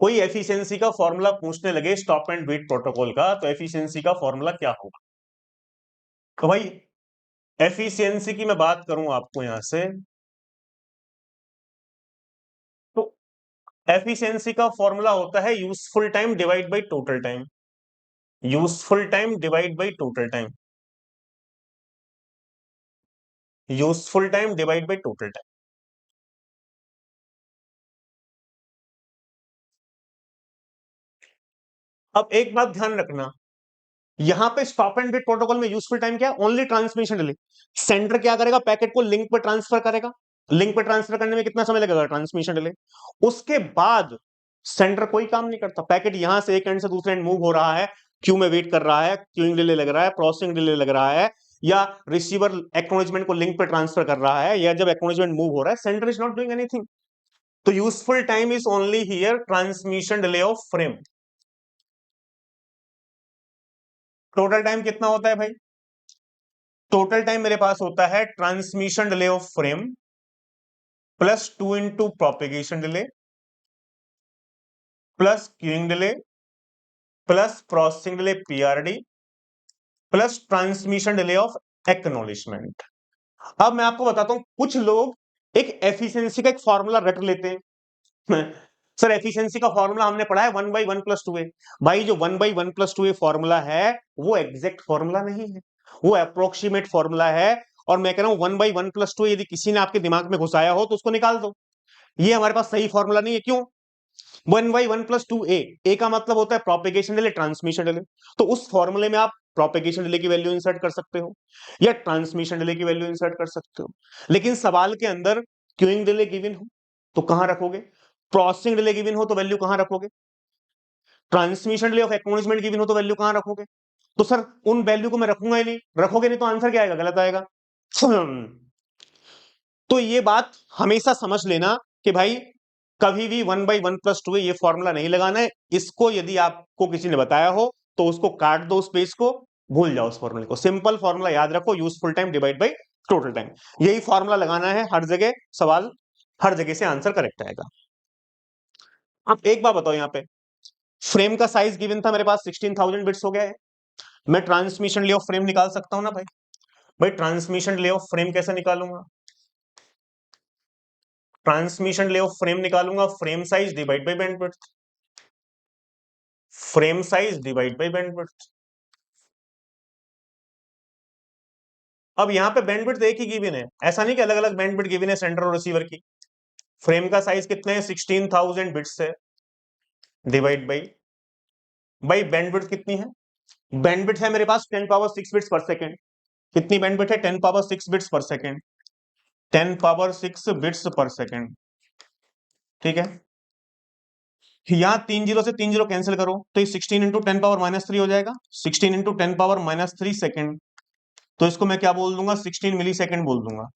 कोई एफिशिएंसी का फॉर्मूला पूछने लगे स्टॉप एंड वेट प्रोटोकॉल का, तो एफिशिएंसी का फॉर्मूला क्या होगा? तो भाई एफिशिएंसी की मैं बात करूं आपको यहां से, तो एफिशिएंसी का फॉर्मूला होता है useful time divide by total time. Useful time divide by total time. Useful time divide by total time. अब एक बात ध्यान रखना, यहां पे स्टॉप एंड वेट प्रोटोकॉल में यूजफुल टाइम क्या है? Only transmission delay. सेंडर क्या करेगा? पैकेट को लिंक पे ट्रांसफर करेगा। लिंक पे ट्रांसफर करने में कितना समय लगेगा? Transmission delay. उसके बाद सेंडर कोई काम नहीं करता। पैकेट यहां से एक एंड से दूसरे एंड मूव हो रहा है, क्यू में वेट कर रहा है, क्यूइंग डिले लग रहा है, प्रोसेसिंग डिले लग रहा है, या रिसीवर एक्नॉलेजमेंट को लिंक पे ट्रांसफर कर रहा है, या जब एक्नॉलेजमेंट मूव हो रहा है, sender is not doing anything. तो useful time is only here transmission delay of frame. Total time कितना होता है भाई? टोटल टाइम मेरे पास होता है transmission delay of frame plus 2 into propagation delay plus queuing delay plus processing delay PRD plus transmission delay of acknowledgement. अब मैं आपको बताता हूं, कुछ लोग एक एफिशिएंसी का एक फॉर्मूला रट लेते हैं। सर एफिशिएंसी का फॉर्मूला हमने पढ़ा है 1/1+2a। भाई जो 1/1+2a फॉर्मूला है वो एग्जैक्ट फॉर्मूला नहीं है, वो अप्रोक्सीमेट फॉर्मूला है। और मैं कह रहा हूं 1/1+2 यदि किसी ने आपके दिमाग में घुसाया हो तो उसको निकाल दो। ये हमारे पास सही फॉर्मूला नहीं है। क्यों? 1/1+2a, ए का मतलब होता है प्रोपेगेशन डिले, ट्रांसमिशन डिले। तो उस फॉर्मूले में आप प्रोपेगेशन डिले की वैल्यू इंसर्ट कर सकते हो या ट्रांसमिशन डिले की वैल्यू इंसर्ट कर सकते हो। लेकिन सवाल के अंदर क्यूइंग डिले गिवन हो तो कहां रखोगे? प्रोसेसिंग डिले गिवन हो तो वैल्यू कहां रखोगे? Transmission delay of acknowledgement given हो तो वैल्यू कहां रखोगे? तो सर उन वैल्यू को मैं रखूंगा ही नहीं। रखोगे नहीं तो आंसर क्या आएगा? गलत आएगा। तो ये बात हमेशा समझ लेना कि भाई कभी भी 1/1+2 ये फॉर्मूला नहीं लगाना है। इसको यदि आपको किसी ने बताया हो तो उसको काट दो, उस पेज को, भूल जाओ उस फॉर्मूले को। सिंपल फॉर्मूला याद रखो, useful time divide by total time. यही फॉर्मूला लगाना है हर जगह, सवाल हर जगह से आंसर करेक्ट आएगा। अब एक बात बताओ, यहां पे फ्रेम का साइज गिवन था मेरे पास 16,000 बिट्स हो गया है। मैं ट्रांसमिशन डिले ऑफ फ्रेम निकाल सकता हूं ना भाई? भाई ट्रांसमिशन डिले ऑफ फ्रेम कैसे निकालूंगा? ट्रांसमिशन डिले ऑफ फ्रेम निकालूंगा frame size divide by bandwidth. Frame size divide by bandwidth. अब यहां पे बैंडविड्थ एक ही गिवन है, ऐसा नहीं कि अलग अलग बैंडविड्थ गिवन है सेंडर और रिसीवर की। फ्रेम का साइज कितना है? 16,000 बिट्स है, डिवाइड बाई भाई बैंडविड्थ कितनी है? बैंडविड्थ है मेरे पास 10 पावर 6 बिट्स पर सेकेंड। कितनी बैंडविड्थ है? 10 power 6 bits per second. 10 power 6 bits per second. ठीक है, यहां 3 जीरो से 3 जीरो कैंसिल करो तो ये 16 इंटू 10 पावर -3 हो जाएगा। 16 इंटू 10 पावर -3 सेकेंड। तो इसको मैं क्या बोल दूंगा? 16 मिली सेकेंड बोल दूंगा,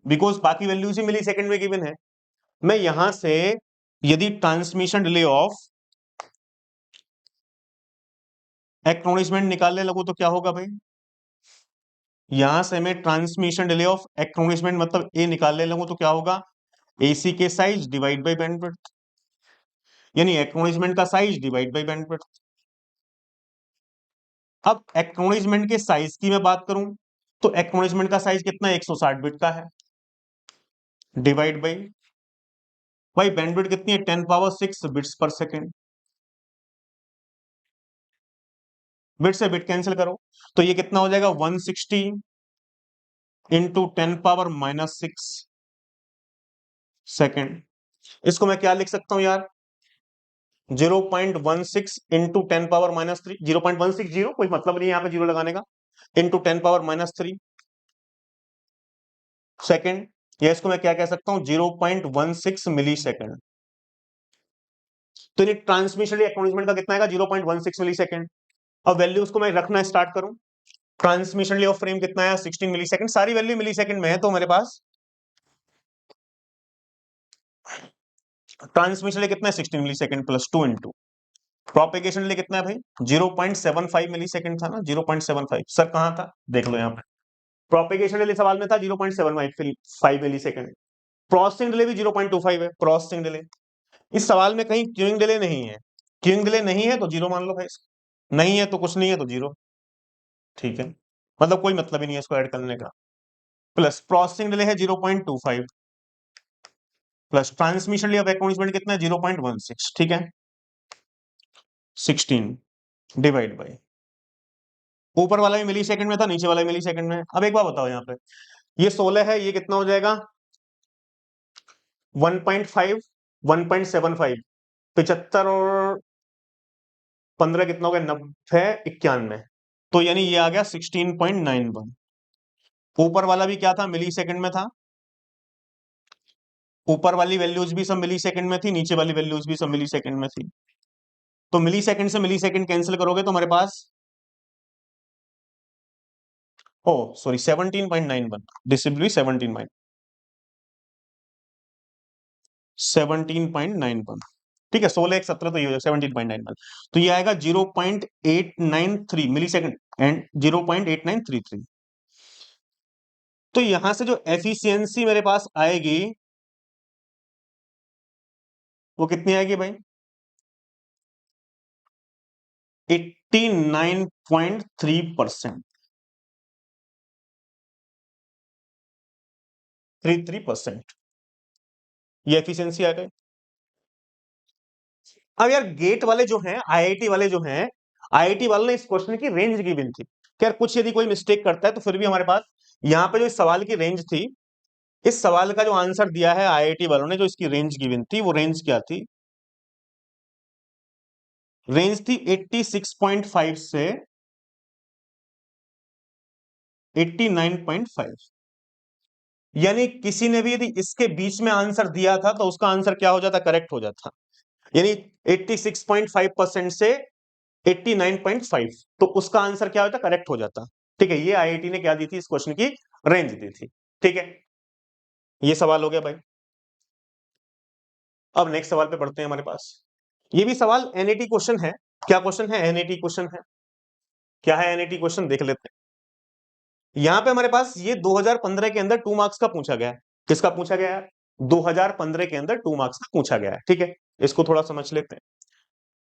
बिकॉज बाकी वैल्यूज ही मिली सेकेंड में गिवन है। मैं यहां से यदि ट्रांसमिशन डिले ऑफ एक्नॉलेजमेंट निकालने लगू तो क्या होगा भाई? यहां से मैं ट्रांसमिशन डिले ऑफ एक्नॉलेजमेंट मतलब ए निकालने लगू तो क्या होगा? एसी के साइज डिवाइड बाई बैंडविड्थ, यानी एक्नॉलेजमेंट का साइज डिवाइड बाई बैंडविड्थ। अब एक्नॉलेजमेंट के साइज की मैं बात करूं तो एक्नॉलेजमेंट का साइज कितना है? 160 बिट का है, डिवाइड बाई भाई बैंडविड्थ कितनी है? 10 power 6 bits per second. Bit से बिट कैंसिल करो तो ये कितना हो जाएगा? 160 इंटू 10 पावर -6 सेकेंड। इसको मैं क्या लिख सकता हूं यार? 0.16 इंटू 10 पावर -3। 0.160, कोई मतलब नहीं है यहाँ पे जीरो लगाने का, इंटू 10 पावर-3 सेकेंड। या इसको मैं क्या कह सकता हूं? 0.16 मिली सेकेंड। तो ये ट्रांसमिशन एक्नॉलेजमेंट का कितना आएगा? 0.16 मिली सेकेंड। अब वैल्यूज को मैं रखना स्टार्ट करूं। ट्रांसमिशन ऑफ फ्रेम कितना है? 16 मिली सेकेंड। सारी वैल्यू मिली सेकेंड में है तो मेरे पास ट्रांसमिशन कितना है? 16 मिली सेकेंड प्लस 2 इंटू प्रोपेगेशन लिए कितना है भाई? 0.75 मिली सेकेंड था ना, 0.75। सर कहां था? देख लो यहाँ पे प्रोपेगेशन डिले सवाल में था 0.75 मिली सेकेंड। प्रोसेसिंग डिले भी 0.25 है। प्रोसेसिंग डिले इस सवाल में कहीं क्यूइंग डिले नहीं है। क्यूइंग डिले नहीं है तो जीरो मान लो भाई, नहीं है तो कुछ नहीं है तो जीरो। ठीक है, मतलब कोई मतलब ही नहीं है इसको ऐड करने का। प्लस प्रोसेसिंग डिले है 0.25 plus transmission delay of acknowledgement कितना है? 0.16। ठीक है, 16 डिवाइड बाई ऊपर वाला भी मिली सेकंड में था, नीचे वाला भी मिली सेकंड में है। अब एक बार बताओ, यहाँ पे ये 16 है, ये कितना हो जाएगा? 1.5 1.75 75 और 15 कितना हो गया? 90 91। तो यानी ये आ गया 16.91। ऊपर वाला भी क्या था? मिली सेकंड में था। ऊपर वाली वैल्यूज भी सब मिली सेकंड में थी, नीचे वाली वैल्यूज भी सब मिली सेकंड में थी। तो मिली सेकंड से मिली सेकंड कैंसिल करोगे तो हमारे पास ओ सॉरी 17.91, दिस विल बी 17.91। ठीक है, 16 1 17 तो ये हो जाएगा 17.91। तो ये आएगा 0.893 मिली सेकेंड एंड 0.8933। तो यहां से जो एफिशिएंसी मेरे पास आएगी वो कितनी आएगी भाई? 89.3%। 33% ये एफिशिएंसी आ गई। अब यार गेट वाले जो हैं, आईआईटी वाले जो हैं, आईआईटी वाले ने इस क्वेश्चन की रेंज गिवन थी कि यार कुछ यदि कोई मिस्टेक करता है तो फिर भी हमारे पास यहाँ पे जो इस सवाल की रेंज थी, इस सवाल का जो आंसर दिया है आईआईटी वालों ने, जो इसकी रेंज गिवन थी वो रेंज क्या थी? रेंज थी 86.5 से 89.5। यानी किसी ने भी यदि इसके बीच में आंसर दिया था तो उसका आंसर क्या हो जाता? करेक्ट हो जाता। यानी 86.5% से 89.5, तो उसका आंसर क्या होता? करेक्ट हो जाता। ठीक है, ये आईआईटी ने क्या दी थी? इस क्वेश्चन की रेंज दी थी। ठीक है, ये सवाल हो गया भाई। अब नेक्स्ट सवाल पे बढ़ते हैं हमारे पास। ये भी सवाल एनईटी क्वेश्चन है। क्या क्वेश्चन है? एनईटी क्वेश्चन है। क्या है एनईटी क्वेश्चन? देख लेते हैं। यहां पे हमारे पास ये 2015 के अंदर 2 मार्क्स का पूछा गया है। किसका पूछा गया है? 2015 के अंदर 2 मार्क्स का पूछा गया है। ठीक है, इसको थोड़ा समझ लेते हैं।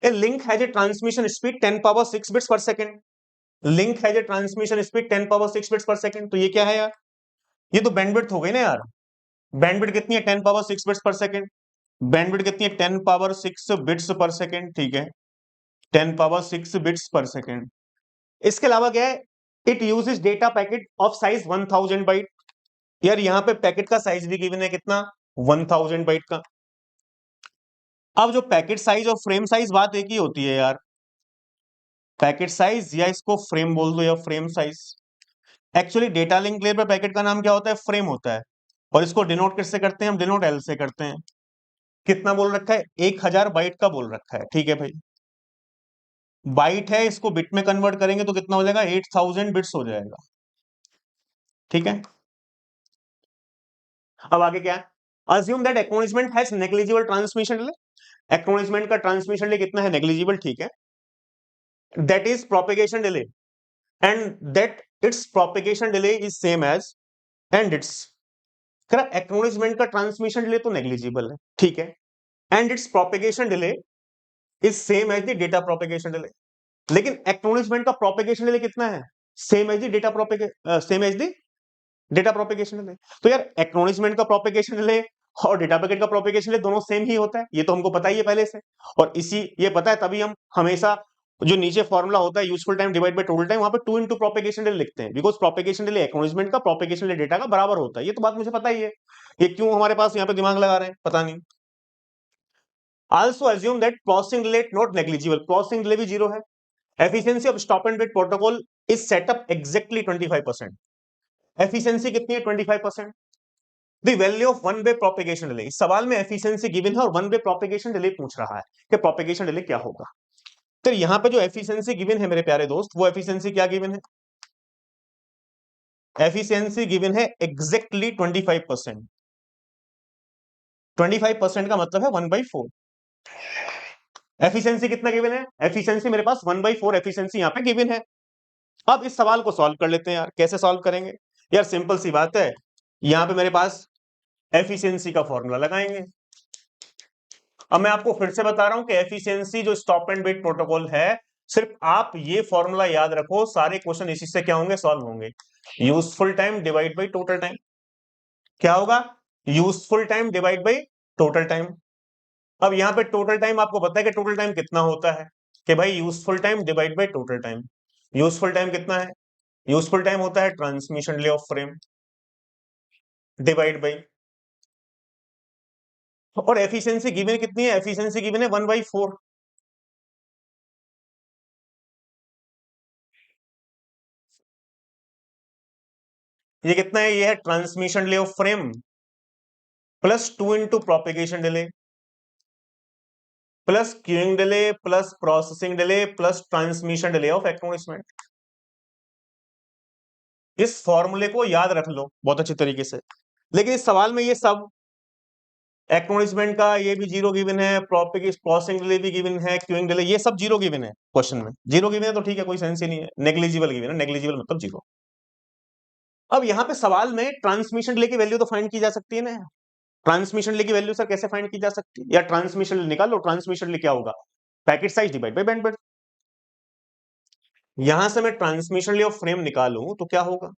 A link has a transmission speed 10 power 6 bits per second. Link has a transmission speed 10 power 6 bits per second. तो ये क्या है यार? ये तो बैंडविड्थ हो गई ना यार। बैंडविड्थ कितनी है? 10 power 6 bits per second. Bandwidth कितनी है? 10 पावर 6 बिट्स पर सेकंड। ठीक है, 10 पावर 6 बिट्स पर सेकंड। इसके अलावा क्या है? It uses data packet of size 1000 byte. यार यहाँ पे पैकेट का साइज भी गिवन है, कितना? 1000 बाइट का। अब जो पैकेट साइज और फ्रेम साइज बात एक ही होती है यार, पैकेट साइज या इसको फ्रेम बोल दो या frame size. Actually data link layer पे पैकेट का नाम क्या होता है, फ्रेम होता है। और इसको डिनोट किससे करते हैं, हम डिनोट एल से करते हैं। कितना बोल रखा है, 1000 बाइट का बोल रखा है, ठीक है भाई। बाइट है, इसको बिट में कन्वर्ट करेंगे तो कितना हो जाएगा, 8000 बिट्स हो जाएगा, ठीक है। अब आगे क्या है, assume that acknowledgement has negligible transmission delay. Acknowledgement का ट्रांसमिशन डिले कितना है, नेग्लिजिबल, ठीक है। That is propagation delay and that it's propagation delay is same as and it's, acknowledgement का ट्रांसमिशन डिले तो नेग्लिजिबल है, ठीक है, and it's propagation delay is same as the data propagation delay. लेकिन एक्नॉलेजमेंट का propagation delay कितना है, same as the data same as the data propagation delay. तो यार एक्नॉलेजमेंट का प्रोपेगेशन डिले और डेटा पैकेट का प्रोपेगेशन डिले दोनों सेम ही होता है, ये तो हमको पता ही है पहले से। और इसी ये पता है तभी हम हमेशा जो नीचे फॉर्मूला होता है useful time divide by total time, वहां पे 2 इंटू प्रोपेगेशन डिले लिखते हैं, बिकॉज प्रोपेगेशन डिले एक्नॉलेजमेंट का प्रोपेगेशन डिले डेटा का बराबर होता है। ये तो बात मुझे पता ही है, ये क्यों हमारे पास यहाँ पे दिमाग लगा रहे हैं पता नहीं। Also assume that processing delay not negligible, processing delay भी जीरो है। Efficiency of stop and wait protocol is setup exactly 25%। Efficiency कितनी है, 25%। The value of one way propagation delay, इस सवाल में एफिशिएंसी गिवन है और वन वे प्रोपेगेशन डिले पूछ रहा है कि प्रोपेगेशन डिले क्या होगा। तो यहां पे जो एफिशिएंसी गिवन है मेरे प्यारे दोस्त, वो एफिशिएंसी क्या गिवन है, एफिशिएंसी गिवन है एग्जैक्टली 25%। 25% का मतलब है 1/4। एफिशिएंसी कितना गिवन है, एफिशिएंसी मेरे पास 1/4 एफिशिएंसी यहां पे गिवन है। अब इस सवाल को सॉल्व कर लेते हैं यार, कैसे सॉल्व करेंगे, यार सिंपल सी बात है, यहां पे मेरे पास एफिशिएंसी का फॉर्मूला लगाएंगे। अब मैं आपको फिर से बता रहा हूं कि एफिशिएंसी जो स्टॉप एंड वेट प्रोटोकॉल है, सिर्फ आप ये फॉर्मूला याद रखो, सारे क्वेश्चन इसी से क्या होंगे, सॉल्व होंगे। Useful time divide by total time, क्या होगा, useful time divide by total time. अब यहां पे टोटल टाइम आपको पता है कि टोटल टाइम कितना होता है, कि भाई useful time divide by total time. Useful time कितना है, यूजफुल टाइम होता है transmission delay of frame divide by, और एफिशिएंसी गिवन कितनी है, एफिशिएंसी गिवन है 1/4। ये कितना है, ये है transmission delay of frame plus 2 into propagation delay plus queuing delay plus processing delay plus transmission delay of acknowledgement. इस फॉर्मूले को याद रख लो बहुत अच्छे तरीके से। लेकिन इस सवाल में ये सब एक्नॉलेजमेंट का ये भी जीरो गिवन है, प्रोसेसिंग डिले भी गिवन है, क्यूइंग डिले, ये सब जीरो गिवन है क्वेश्चन में। जीरो गिवन है तो ठीक है, कोई सेंस ही नहीं है। नेग्लिजिबल गिवन है, नेग्लिजिबल मतलब जीरो। अब यहां पे सवाल में ट्रांसमिशन डिले की वैल्यू तो फाइंड की जा सकती है ना, ट्रांसमिशन डिले की वैल्यू सर कैसे फाइंड की जा सकती है, या ट्रांसमिशन डिले निकाल लो, ट्रांसमिशन डिले क्या होगा, packet size divide by bandwidth. यहां से मैं ट्रांसमिशन डिले ऑफ फ्रेम निकालूं तो क्या होगा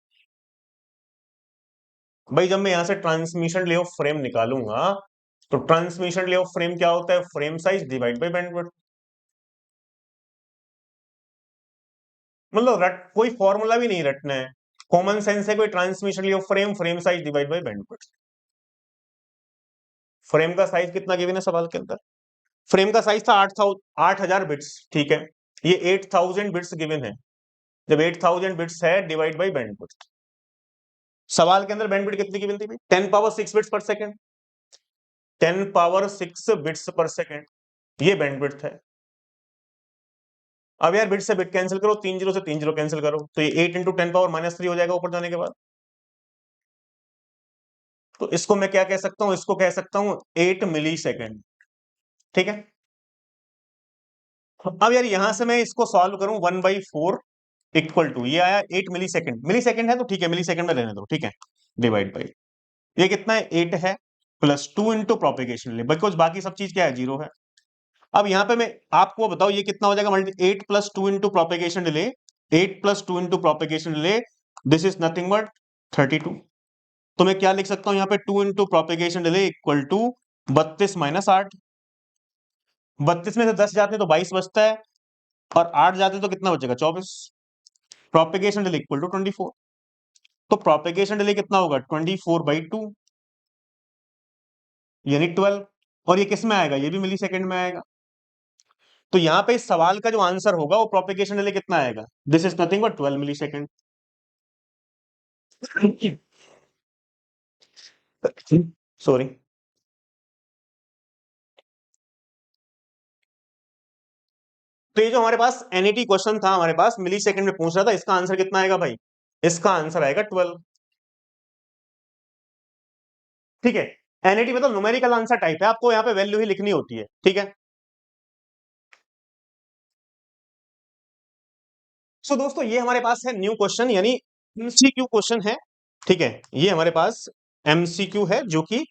भाई, जब मैं यहां से ट्रांसमिशन डिले ऑफ फ्रेम निकालूंगा तो ट्रांसमिशन डिले ऑफ फ्रेम क्या होता है, frame size divide by bandwidth. मतलब रट कोई फॉर्मूला भी नहीं रटना है, कॉमन सेंस है, कोई transmission delay of frame, frame size divide by bandwidth. Frame का साइज कितना गिवन है सवाल के अंदर, फ्रेम का साइज था 8000 बिट्स, ठीक है, ये 8000 बिट्स गिवन है। जब 8000 बिट्स है डिवाइड बाई बैंडविड्थ, सवाल के अंदर बैंडविड्थ कितनी गिवन थी भाई, 10 power 6 bits per second, 10 power 6 bits per second, ये बैंडविड्थ है। अब यार बिट से बिट कैंसिल करो, 3 जीरो से 3 जीरो कैंसिल करो, तो ये 8 इंटू 10 पावर -3 हो जाएगा ऊपर जाने के बाद। तो इसको मैं क्या कह सकता हूं, इसको कह सकता हूं 8 मिली सेकेंड, ठीक है। अब यार यहां से मैं इसको सॉल्व करूं 1/4 इक्वल टू, ये आया 8 मिली सेकेंड, मिली सेकेंड है तो ठीक है, मिली सेकेंड में रहने दो, ठीक है, डिवाइड बाई, ये कितना है 8 है, plus 2 into propagation delay, because बाकी सब चीज क्या है, जीरो है। अब यहां पे मैं आपको बताओ ये कितना हो जाएगा, multi 8 plus 2 into propagation delay, 8 plus 2 into propagation delay, this is nothing but 32। तो मैं क्या लिख सकता हूं यहाँ पे, 2 into propagation delay equal to 32 - 8। 32 में से 10 जाते हैं तो 22 बचता है, और 8 जाते तो कितना बचेगा, 24। प्रोपेगेशन डिले इक्वल टू 24, तो प्रोपेगेशन डिले कितना होगा, 24/2 यानी 12। और ये किस में आएगा, ये भी मिली सेकेंड में आएगा। तो यहां पे इस सवाल का जो आंसर होगा वो प्रोपेगेशन डिले कितना आएगा, this is nothing but 12 millisecond. Sorry. तो ये जो हमारे पास एनईटी क्वेश्चन था हमारे पास मिली सेकंड में पूछ रहा था, इसका आंसर कितना आएगा भाई, इसका आंसर आएगा 12। ठीक है। एनईटी मतलब न्यूमेरिकल आंसर टाइप है, आपको यहाँ पे वैल्यू ही लिखनी होती है। ठीक है। सो दोस्तों ये हमारे पास है न्यू क्वेश्चन, यानी एमसीक्यू क्वेश्चन है। ठीक है, ये हमारे पास एमसीक्यू है जो कि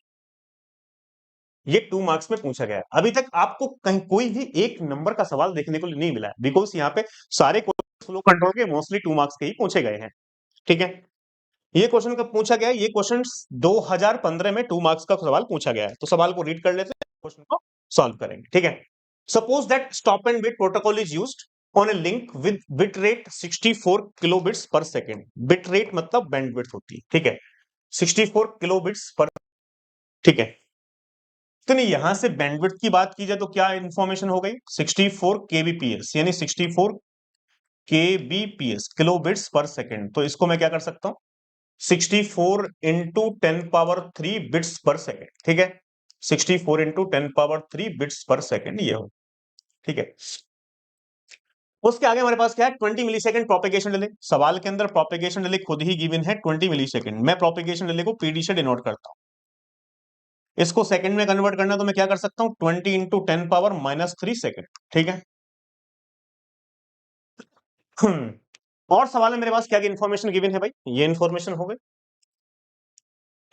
ये 2 मार्क्स में पूछा गया है। अभी तक आपको कहीं कोई भी एक नंबर का सवाल देखने को नहीं मिला है, बिकॉज यहाँ पे सारे फ्लो कंट्रोल के मोस्टली 2 मार्क्स के ही पूछे गए हैं। ठीक है। ये क्वेश्चन कब पूछा गया है, ये क्वेश्चन 2015 में 2 मार्क्स का सवाल पूछा गया है। तो सवाल को रीड कर लेते हैं, क्वेश्चन को सॉल्व करेंगे। ठीक है। Suppose that stop and wait protocol is used on a link with bit rate 64 kilobits per second. Bit rate मतलब बैंडविड्थ होती है। ठीक है, 64 किलोबिट्स पर। ठीक है। तो नहीं, यहां से बैंडविड्थ की बात की जाए तो क्या इंफॉर्मेशन हो गई, 64 केबीपीएस, यानी 64 केबीपीएस किलोबिट्स पर सेकेंड। तो इसको मैं क्या कर सकता हूं, 64 into 10 power 3 bits per second. ठीक है, 64 into 10 power 3 bits per second ये हो। ठीक है। उसके आगे हमारे पास क्या है, 20 मिली सेकेंड प्रोपेगेशन डिले। सवाल के अंदर प्रोपेगेशन डिले खुद ही गिवन है 20 मिली सेकेंड। मैं प्रोपेगेशन डिले को पीडी से डिनोट करता हूं। इसको सेकंड में कन्वर्ट करना तो मैं क्या कर सकता हूं, 20 इंटू 10 पावर-3 सेकेंड। ठीक है। और सवाल में मेरे पास क्या इन्फॉर्मेशन गिवन है भाई, ये इन्फॉर्मेशन हो गई।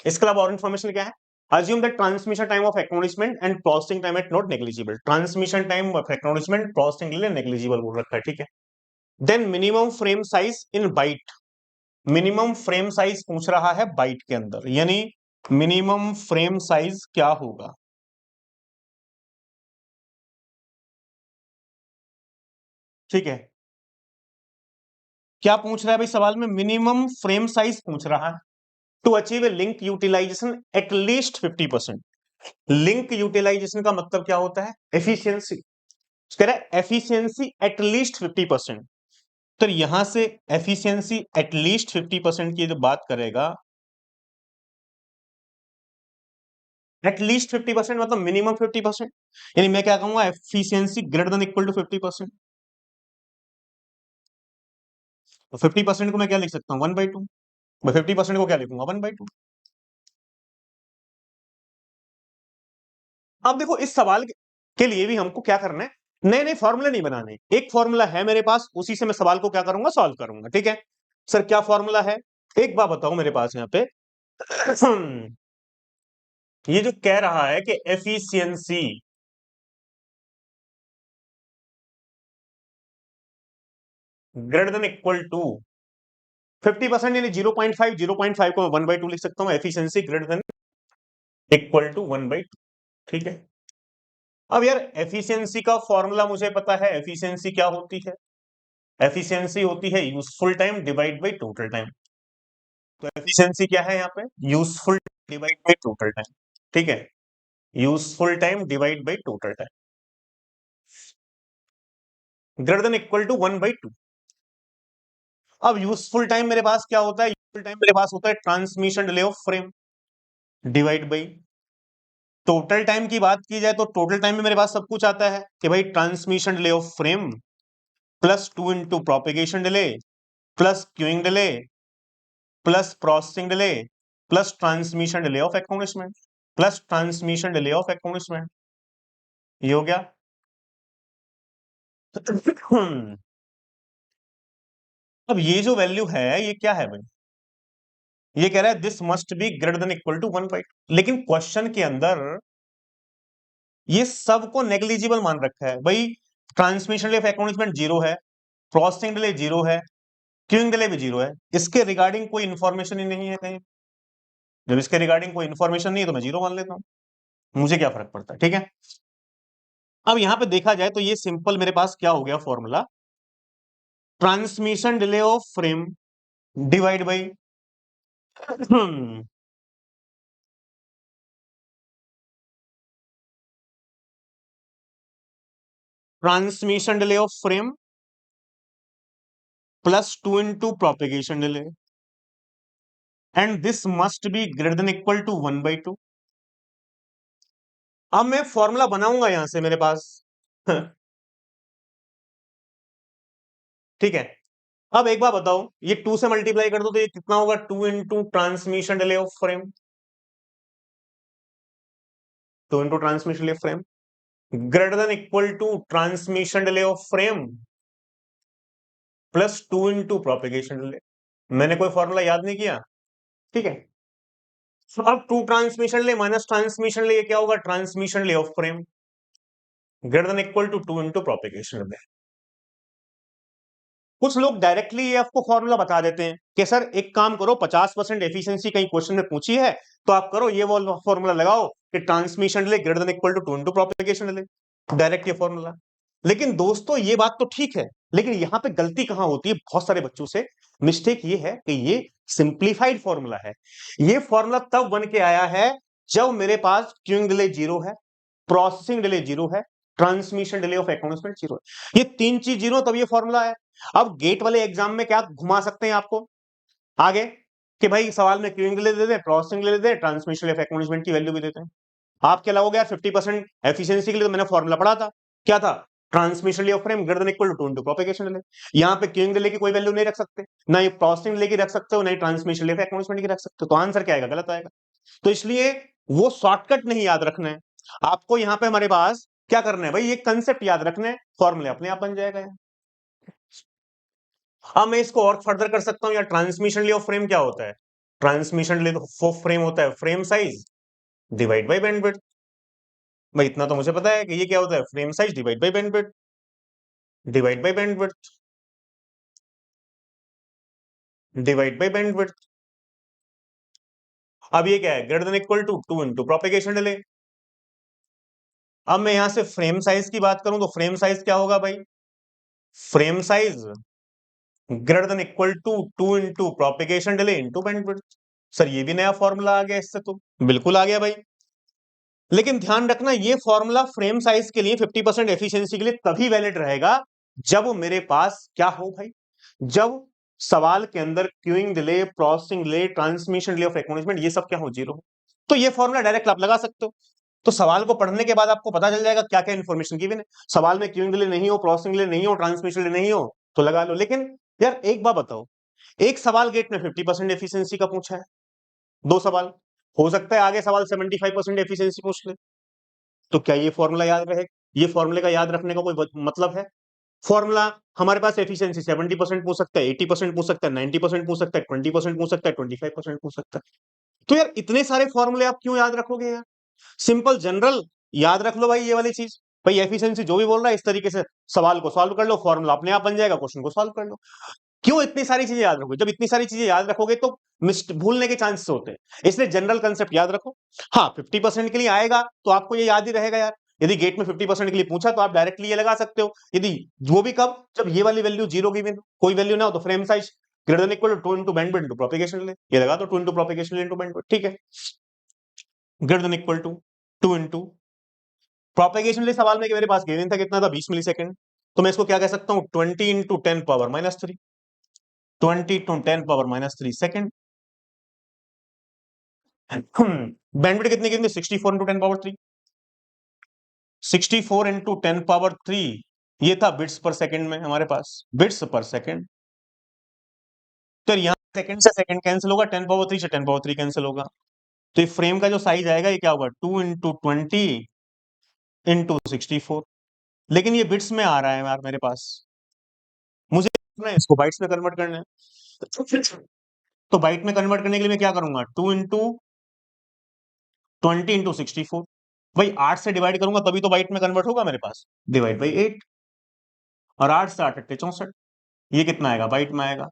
इसके अलावा और इन्फॉर्मेशन क्या है, assume that transmission time of acknowledgement and processing time at not negligible। Transmission time of acknowledgement processing के लिए नेग्लिजिबल बोल रखा है। ठीक है। Then minimum frame size in byte. Minimum frame size पूछ रहा है बाइट के अंदर, यानी मिनिमम फ्रेम साइज क्या होगा। ठीक है। क्या पूछ रहा है भाई सवाल में, मिनिमम फ्रेम साइज पूछ रहा है to achieve a link utilization at least 50%। Link utilization का मतलब क्या होता है, एफिशिएंसी। कह रहा है एफिशिएंसी एट लीस्ट 50%। तो यहां से एफिशिएंसी एटलीस्ट 50% की जो बात करेगा, एटलीस्ट 50% मतलब मिनिमम 50%, यानी मैं क्या कहूंगा, efficiency greater than equal to 50%। तो 50% को मैं क्या लिख सकता हूं, 1/2। मैं 50% को क्या लिखूंगा, 1/2। अब देखो इस सवाल के लिए भी हमको क्या करना है, नए नए फॉर्मूले नहीं बनाने। एक फॉर्मूला है मेरे पास, उसी से मैं सवाल को क्या करूंगा, सॉल्व करूंगा। ठीक है। सर क्या फॉर्मूला है, एक बात बताओ मेरे पास यहाँ पे। ये जो कह रहा है कि efficiency greater than equal to 50%, यानी 0.5, 0.5 को मैं 1/2 लिख सकता हूं, efficiency greater than equal to 1/2। ठीक है। अब यार एफिशिएंसी का फॉर्मूला मुझे पता है, एफिशिएंसी क्या होती है, एफिशिएंसी होती है useful time divide by total time. तो एफिशिएंसी क्या है यहाँ पे, useful divide by total time. ठीक है, useful time divide by total time greater than equal to 1/2। अब यूजफुल टाइम मेरे पास क्या होता है, यूजफुल टाइम मेरे पास होता है transmission delay of frame divide by total time. की बात की जाए तो टोटल टाइम में मेरे पास सब कुछ आता है कि भाई transmission delay of frame plus 2 into propagation delay plus queuing delay plus processing delay plus transmission delay of acknowledgement plus transmission delay of acknowledgement. ये हो गया। अब ये जो वैल्यू है ये क्या है भाई, ये कह रहा है this must be greater than equal to 1/2। लेकिन क्वेश्चन के अंदर ये सबको नेग्लिजिबल मान रखा है भाई। Transmission delay of acknowledgement zero है, प्रोसेसिंग डिले जीरो है, क्यूइंग डिले भी जीरो है। इसके रिगार्डिंग कोई इंफॉर्मेशन ही नहीं है कहीं। जब इसके रिगार्डिंग कोई इंफॉर्मेशन नहीं है तो मैं जीरो मान लेता हूं, मुझे क्या फर्क पड़ता है। ठीक है। अब यहां पे देखा जाए तो ये सिंपल मेरे पास क्या हो गया formula, transmission delay of frame divide by transmission delay of frame plus 2 into propagation delay and this must be greater than equal to 1/2। अब मैं फॉर्मूला बनाऊंगा यहां से मेरे पास ठीक है। अब एक बार बताओ, ये 2 से मल्टीप्लाई कर दो तो ये कितना होगा, 2 into transmission delay of frame, 2 into transmission delay of frame greater than equal to transmission delay of frame plus 2 into propagation delay. मैंने कोई फॉर्मूला याद नहीं किया, ठीक है। तो अब two transmission delay minus transmission delay, ये क्या होगा, transmission delay of frame greater than equal to 2 into propagation delay. कुछ लोग डायरेक्टली ये आपको फॉर्मूला बता देते हैं कि सर एक काम करो, 50% एफिशिएंसी कहीं क्वेश्चन में पूछी है तो आप करो ये वो फॉर्मूला लगाओ कि transmission delay greater than equal to 2 into propagation delay, direct ये फॉर्मूला। लेकिन दोस्तों ये बात तो ठीक है, लेकिन यहां पे गलती कहां होती है बहुत सारे बच्चों से, मिस्टेक ये है कि ये सिंप्लीफाइड फॉर्मूला है। ये फॉर्मूला तब बन के आया है जब मेरे पास क्यूइंग डिले 0 है, प्रोसेसिंग डिले 0 है, ट्रांसमिशन डिले ऑफ एक्नॉलेजमेंट 0 है। ये तीन चीज 0 तब ये फॉर्मूला है। अब गेट वाले एग्जाम में क्या घुमा सकते हैं आपको आगे कि भाई सवाल में queuing delay they they, processing delay they they, transmission of acknowledgement की वैल्यू भी देते हैं। आप क्या लगोगे यार 50% एफिशिएंसी के लिए तो मैंने फॉर्मूला पढ़ा था, क्या था, transmission delay of frame greater than equal to 2 propagation delay. यहाँ पे क्यूइंग डिले की कोई वैल्यू नहीं रख सकते, ना ये प्रोसेसिंग डिले की रख सकते हो, ना ही ट्रांसमिशन डिले ऑफ एक्नॉलेजमेंट की रख सकते हो, तो आंसर क्या आएगा, गलत आएगा। तो इसलिए वो शॉर्टकट नहीं याद रखना है आपको, यहाँ पे हमारे पास क्या करना है भाई, ये कंसेप्ट याद रखना है, फॉर्मूले अपने आप बन जाएगा। अब मैं इसको और फर्दर कर सकता हूं, या ट्रांसमिशन डिले ऑफ फ्रेम क्या होता है, ट्रांसमिशन डिले ऑफ फ्रेम होता है frame size divide by bandwidth. भाई इतना तो मुझे पता है कि ये क्या होता है, frame size divide by bandwidth, divide by bandwidth, divide by bandwidth. अब ये क्या है, greater than equal to 2 into propagation delay. अब मैं यहां से फ्रेम साइज की बात करूं तो फ्रेम साइज क्या होगा भाई, frame size greater than equal to 2 into propagation delay into bandwidth. Sir ये भी नया फॉर्मूला आ गया इससे, तो बिल्कुल आ गया भाई। लेकिन ध्यान रखना ये फॉर्मूला फ्रेम साइज के लिए 50% एफिशिएंसी के लिए तभी वैलिड रहेगा जब मेरे पास क्या हो भाई, जब सवाल के अंदर queuing delay, processing delay, transmission delay of acknowledgement ये सब क्या हो, 0 हो। तो ये फॉर्मूला डायरेक्ट आप लगा सकते हो। तो सवाल को पढ़ने के बाद आपको पता चल जाएगा क्या क्या इन्फॉर्मेशन गिवन है। सवाल में क्यूइंग डिले नहीं हो, प्रोसेसिंग डिले नहीं हो, ट्रांसमिशन डिले नहीं हो तो लगा लो। लेकिन यार एक बात बताओ, एक सवाल गेट में 50% एफिशिएंसी का पूछा है, 2 सवाल, हो सकता है आगे सवाल 75% एफिशिएंसी पूछ ले, तो क्या ये फॉर्मूला याद रहे, ये फॉर्मूले का याद रखने का कोई मतलब है। फॉर्मूला हमारे पास एफिशिएंसी 70% पूछ सकता है, 80% पूछ सकता है, 90% पूछ सकता है, 20% पूछ सकता है, 25% पूछ सकता है। तो यार इतने सारे फॉर्मूले आप क्यों याद रखोगे यार, सिंपल जनरल याद रख लो भाई, ये वाली चीज। भाई एफिशिएंसी जो भी बोल रहा है इस तरीके से सवाल को सॉल्व कर लो, फॉर्मूला अपने आप बन जाएगा, क्वेश्चन को सॉल्व कर लो। क्यों इतनी सारी चीजें याद रखोगे, जब इतनी सारी चीजें याद रखोगे तो भूलने के चांसेस होते हैं, इसलिए जनरल कंसेप्ट याद रखो। हाँ 50% के लिए आएगा तो आपको ये याद ही रहेगा यार, यदि गेट में 50% के लिए पूछा तो आप डायरेक्टली ये लगा सकते हो, यदि वो भी कब, जब ये वाली वैल्यू 0 की कोई वैल्यू ना हो, तो frame size greater than equal to 2 into bandwidth into propagation delay, ये लगा दो 2 into propagation delay into bandwidth, ठीक है, greater than equal to 2 into propagation delay. सवाल में कि मेरे पास गिवन था कितना था, 20 मिलीसेकंड, तो मैं इसको क्या कह सकता हूँ, 20 इंटू 10⁻³ 20 टू 10⁻³ बैंडविड्थ कितनी कितनी, 64 इंटू 10⁻³ 64 इंटू 10⁻³ ये था बिट्स पर सेकंड में हमारे पास, बिट्स पर सेकंड। तो यहां सेकंड से सेकंड कैंसिल होगा, 10⁻³ से 10⁻³ कैंसिल होगा, तो ये फ्रेम का जो साइज आएगा ये क्या होगा, 2 इंटू 20 इंटू 64। लेकिन ये बिट्स में आ रहा है यार मेरे पास, मुझे इसको बाइट्स में कन्वर्ट करना है। तो बाइट में कन्वर्ट करने के लिए मैं क्या करूंगा, 2 इंटू 20 इंटू 64। भाई 8 से डिवाइड करूंगा तभी तो बाइट में कन्वर्ट होगा मेरे पास, डिवाइड बाई 8, और 8 से 8 अट्ठे 64, ये कितना आएगा बाइट में आएगा,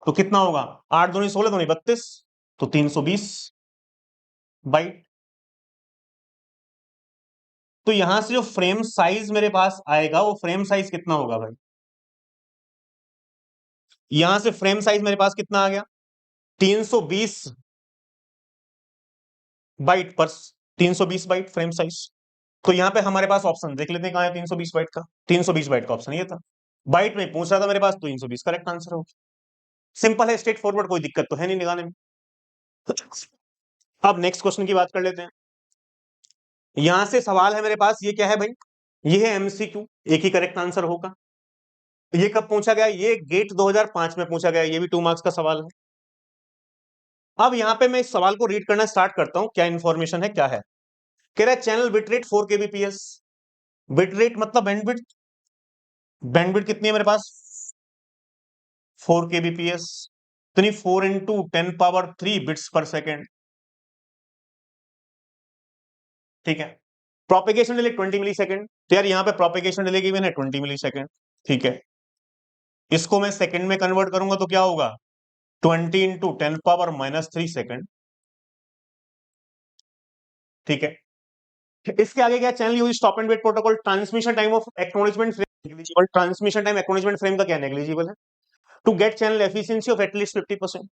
तो कितना होगा, 8 दूनी 16 दूनी 32, तो 320 बाइट। तो यहां से जो फ्रेम साइज मेरे पास आएगा वो फ्रेम साइज कितना होगा भाई, यहां से फ्रेम साइज मेरे पास कितना आ गया, 320 बाइट पर, 320 बाइट फ्रेम साइज। तो यहाँ पे हमारे पास ऑप्शन देख लेते हैं कहाँ है 320 बाइट का। 320 बाइट का ऑप्शन ये था, बाइट में पूछ रहा था मेरे पास, तो 320 करेक्ट आंसर हो। सिंपल है, स्ट्रेट फॉरवर्ड, कोई दिक्कत तो है नहीं निकालने में। अब नेक्स्ट क्वेश्चन की बात कर लेते हैं। यहां से सवाल है मेरे पास, ये क्या है भाई, ये है एमसीक्यू, एक ही करेक्ट आंसर होगा। ये कब पूछा गया, ये गेट 2005 में पूछा गया, ये भी 2 मार्क्स का सवाल है। अब यहां पे मैं इस सवाल को रीड करना स्टार्ट करता हूं, क्या इंफॉर्मेशन है क्या है। कह रहा है चैनल बिटरेट 4 kbps। बिटरेट मतलब बैंडविड्थ, बैंडविड्थ कितनी है मेरे पास, 4 kbps, यानी 4 into 10 power 3 bits per second. ठीक है, प्रोपेगेशन डिले 20 मिली सेकेंड, तो यार यहाँ पे प्रोपेगेशन डिले गिवन है 20 मिली सेकेंड। ठीक है, इसको मैं सेकंड में कन्वर्ट करूंगा तो क्या होगा, 20 इंटू 10 पावर -3 सेकेंड। ठीक है, इसके आगे क्या, channel use stop and wait protocol, transmission time of acknowledgement frame negligible. Transmission time acknowledgement frame का क्या नेग्लिजिबल है, to get channel efficiency of at least 50%।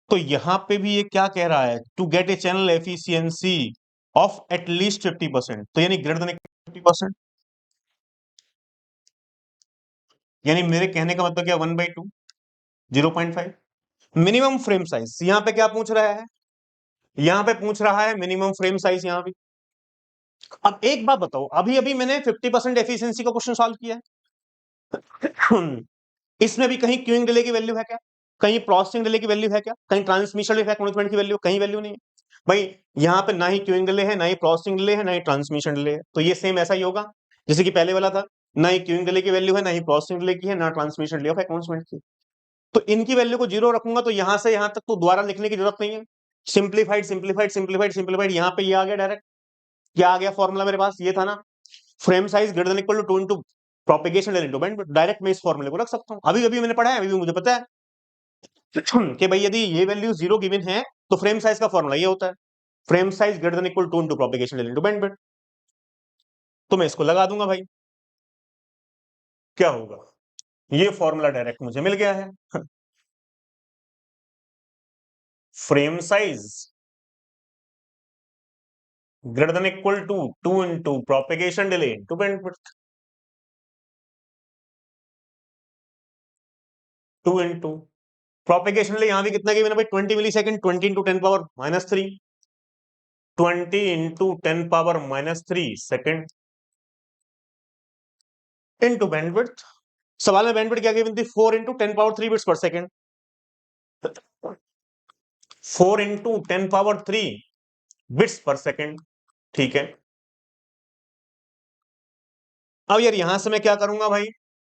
तो यहां पे भी ये क्या कह रहा है, to get a channel efficiency of at least 50%, तो यानी ग्रेटर देन 50%। यानी मेरे कहने का मतलब क्या, 1/2, 0.5। मिनिमम फ्रेम साइज यहां पे क्या पूछ रहा है, यहां पे पूछ रहा है मिनिमम फ्रेम साइज यहां पे। अब एक बात बताओ, अभी अभी मैंने 50% एफिशिएंसी का क्वेश्चन सॉल्व किया है। इसमें भी कहीं क्यूइंग डिले की वैल्यू है क्या, कहीं प्रोसेसिंग डिले की वैल्यू है क्या, कहीं ट्रांसमिशन डिले की वैल्यू, कहीं वैल्यू नहीं है भाई। यहाँ पे ना ही क्यूइंग डिले है, ना ही प्रोसेसिंग डिले है, ना ही ट्रांसमिशन डिले है। तो ये सेम ऐसा ही होगा जैसे कि पहले वाला था, ना ही क्यूइंग डिले की वैल्यू है, ना ही प्रोसेसिंग डिले की है, ना ट्रांसमिशन डिले ऑफ एक्नॉलेजमेंट की। तो इनकी वैल्यू को 0 रखूंगा, तो यहां से यहां तक तो दोबारा लिखने की जरूरत नहीं है। सिंप्लीफाइड सिंप्लीफाइड सिंप्लीफाइड सिंप्लीफाइड, यहाँ पे ये आ गया डायरेक्ट। क्या आ गया फॉर्मूला मेरे पास, ये था ना, frame size greater than equal to 2 into propagation delay into bandwidth. Direct मैं इस फॉर्मूले को रख सकता हूँ, अभी अभी मैंने पढ़ा है, अभी भी मुझे पता है कि भाई यदि ये वैल्यू 0 गिवन है तो फ्रेम साइज का फॉर्मूला ये होता है, frame size greater than equal 2 into propagation delay into bandwidth. तो मैं इसको लगा दूंगा भाई, क्या होगा, ये फॉर्मूला डायरेक्ट मुझे मिल गया है। Frame size greater than equal to 2 into propagation delay into bandwidth, 2 into propagation delay यहां भी कितना गिवन है भाई, 20 millisecond, 20 into 10 power -3, 20 into 10 power -3 second into bandwidth. सवाल में बैंडविड्थ क्या गिवन थी, 4 into 10 power 3 bits per second, 4 into 10 power 3 bits per second. ठीक है, अब यार यहां से मैं क्या करूंगा भाई,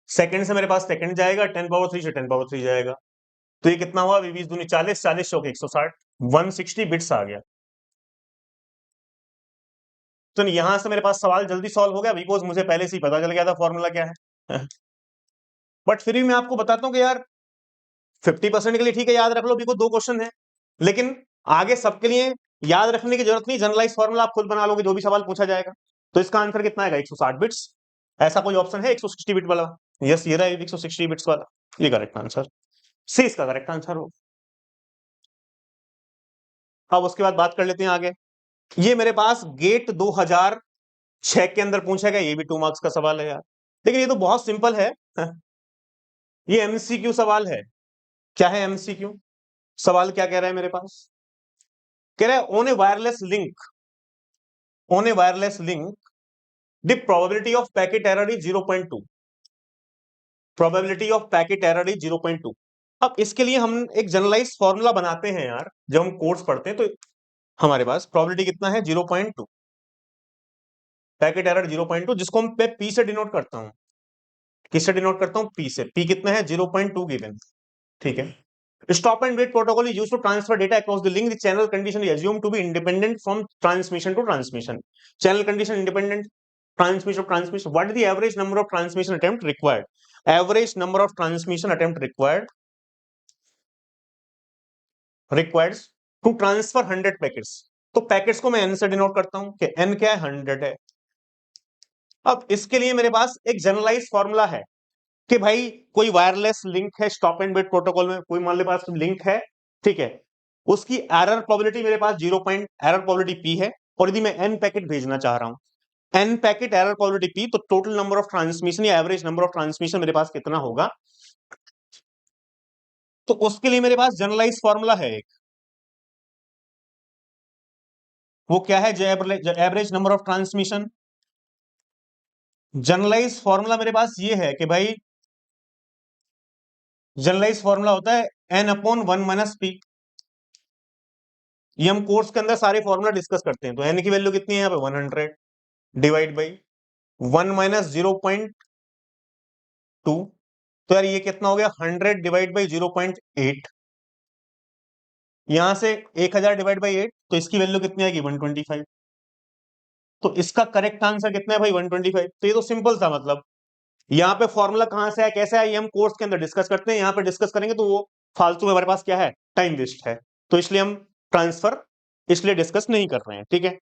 सेकंड से मेरे पास सेकंड जाएगा, 10 पावर 3 से 10 पावर 3 जाएगा, तो ये कितना हुआ, 20 दूनी 40, 40 चौके 160, 160 बिट्स आ गया। तो यहां से मेरे पास सवाल जल्दी सॉल्व हो गया, बिकॉज मुझे पहले से ही पता चल गया था फॉर्मूला क्या है। बट फिर भी मैं आपको बताता हूं कि यार 50% के लिए ठीक है, याद रख लो, बिकॉज 2 क्वेश्चन है, लेकिन आगे सबके लिए याद रखने की जरूरत नहीं, जनरलाइज फॉर्मूला आप खुद बना लोगे जो भी सवाल पूछा जाएगा। तो इसका आंसर कितना आएगा, 160 बिट्स। ऐसा कोई ऑप्शन है 160 बिट वाला, यस ये रहा 160 बिट्स वाला, ये करेक्ट आंसर, सी इसका करेक्ट आंसर हो। अब उसके बाद बात कर लेते हैं आगे। ये मेरे पास गेट 2006 के अंदर पूछा गया, ये भी 2 मार्क्स का सवाल है यार, लेकिन ये तो बहुत सिंपल है। ये एमसीक्यू सवाल है। क्या है एमसीक्यू सवाल, क्या कह रहा है मेरे पास, कह रहा है on A wireless link, on A wireless link the probability of packet error is 0.2, probability of packet error is 0.2। अब इसके लिए हम एक जनरलाइज फॉर्मूला बनाते हैं यार, जब हम कोर्स पढ़ते हैं तो हमारे पास प्रोबेबिलिटी कितना है, 0.2, पैकेट एरर 0.2, जिसको हम पी से डिनोट करता हूं, किससे डिनोट करता हूं, पी से। पी कितना है, 0.2 गिवन। ठीक है, stop and wait protocol is used to transfer data across the link, the channel condition is assumed to be independent from transmission to transmission, channel condition independent, transmission what is the average number of transmission attempt required, average number of transmission attempt required to transfer 100 packets. तो packets को मैं N से denote करता हूं कि N क्या है, 100 है। अब इसके लिए मेरे पास एक जनरलाइज फॉर्मूला है कि भाई कोई वायरलेस लिंक है स्टॉप एंड वेट प्रोटोकॉल में, कोई मान लो पास लिंक है, ठीक है, उसकी एरर प्रोबेबिलिटी मेरे पास 0 पॉइंट एरर प्रोबेबिलिटी पी है, और यदि मैं एन पैकेट भेजना चाह रहा हूं, N packet error quality P, तो टोटल नंबर ऑफ ट्रांसमिशन या एवरेज नंबर ऑफ ट्रांसमिशन मेरे पास कितना होगा? तो उसके लिए मेरे पास जनरलाइज फॉर्मूला है एक, वो क्या है? जो average number of transmission, generalize formula मेरे पास ये है कि भाई जनरलाइज फॉर्मूला होता है एन अपॉन 1 - पी। ये हम कोर्स के अंदर सारे फॉर्मूला डिस्कस करते हैं। तो एन की वैल्यू कितनी है यहाँ पे? 100 डिवाइड बाई 1 - 0.2। तो यार ये कितना हो गया? 100 डिवाइड बाई 0.8। यहां से 1000 डिवाइड बाई 8, तो इसकी वैल्यू कितनी आएगी? 125। तो इसका करेक्ट आंसर कितना है भाई? 125। तो ये तो सिंपल था, मतलब यहाँ पे फॉर्मूला कहां से आया, कैसे आया, ये हम कोर्स के अंदर डिस्कस करते हैं। यहाँ पे डिस्कस करेंगे तो वो फालतू में हमारे पास क्या है? टाइम वेस्ट है। तो इसलिए हम ट्रांसफर इसलिए डिस्कस नहीं कर रहे हैं, ठीक है।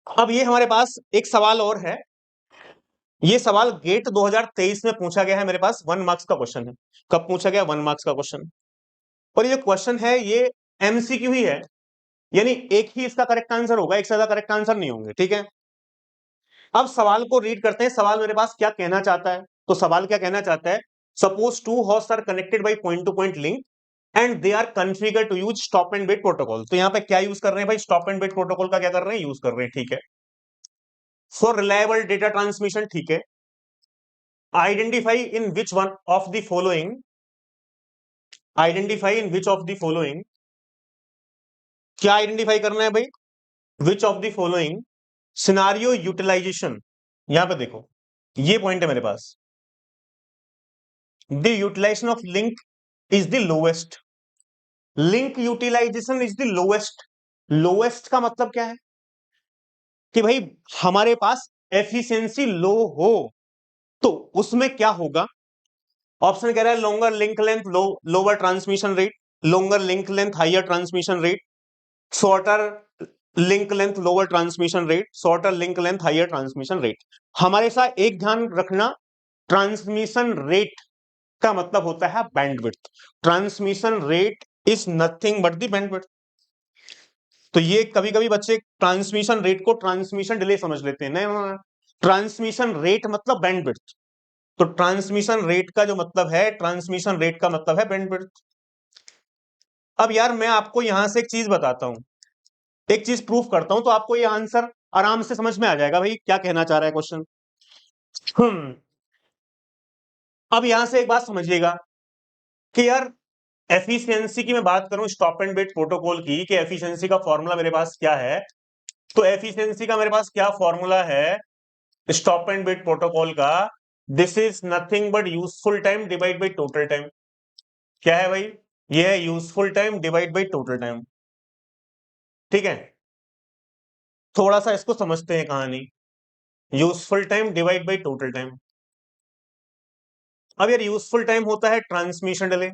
अब ये हमारे पास एक सवाल और है। ये सवाल गेट 2023 में पूछा गया है मेरे पास, 1 मार्क्स का क्वेश्चन है। कब पूछा गया? 1 मार्क्स का क्वेश्चन। और ये क्वेश्चन है, ये एमसीक्यू ही है, यानी एक ही इसका करेक्ट आंसर होगा, एक से ज्यादा करेक्ट आंसर नहीं होंगे, ठीक है। अब सवाल को रीड करते हैं, सवाल मेरे पास क्या कहना चाहता है। तो सवाल क्या कहना चाहता है? सपोज टू हॉर्स are connected by point to point link and they are configure to use stop and wait protocol. तो यहां पे क्या यूज कर रहे हैं भाई? स्टॉप एंड वेट प्रोटोकॉल का क्या कर रहे हैं? यूज कर रहे हैं, ठीक है। फॉर रिलायबल डेटा ट्रांसमिशन, ठीक है। Identify in which one of the following, identify in which of the following, क्या आइडेंटिफाई करना है भाई? Which of the following scenario utilization. यहां पे देखो, ये पॉइंट है मेरे पास। The utilization of link is the lowest, link utilization is the lowest. Lowest का मतलब क्या है? कि भाई हमारे पास एफिशिएंसी लो हो, तो उसमें क्या होगा? ऑप्शन कह रहा है longer link length low, lower transmission rate, longer link length higher transmission rate, shorter link length lower transmission rate, shorter link length higher transmission rate. हमारे साथ एक ध्यान रखना, ट्रांसमिशन रेट का मतलब होता है bandwidth. Transmission rate is nothing but the bandwidth. तो ये कभी कभी बच्चे ट्रांसमिशन रेट को ट्रांसमिशन डिले समझ लेते हैं। नहीं, ट्रांसमिशन रेट मतलब बैंडविड्थ। तो ट्रांसमिशन रेट का जो मतलब है, ट्रांसमिशन रेट का मतलब है बैंडविड्थ। अब यार मैं आपको यहां से एक चीज बताता हूं, एक चीज प्रूफ करता हूं, तो आपको ये आंसर आराम से समझ में आ जाएगा भाई क्या कहना चाह रहा है क्वेश्चन। अब यहां से एक बात समझिएगा कि यार एफिशिएंसी की मैं बात करूं स्टॉप एंड वेट प्रोटोकॉल की, कि एफिशिएंसी का फॉर्मूला मेरे पास क्या है। तो एफिशिएंसी का मेरे पास क्या फॉर्मूला है स्टॉप एंड वेट प्रोटोकॉल का? This is nothing but useful time divide by total time. क्या है भाई? ये है useful time divide by total time, ठीक है। थोड़ा सा इसको समझते हैं कहानी। Useful time divide by total time. अब यार यूजफुल टाइम होता है transmission delay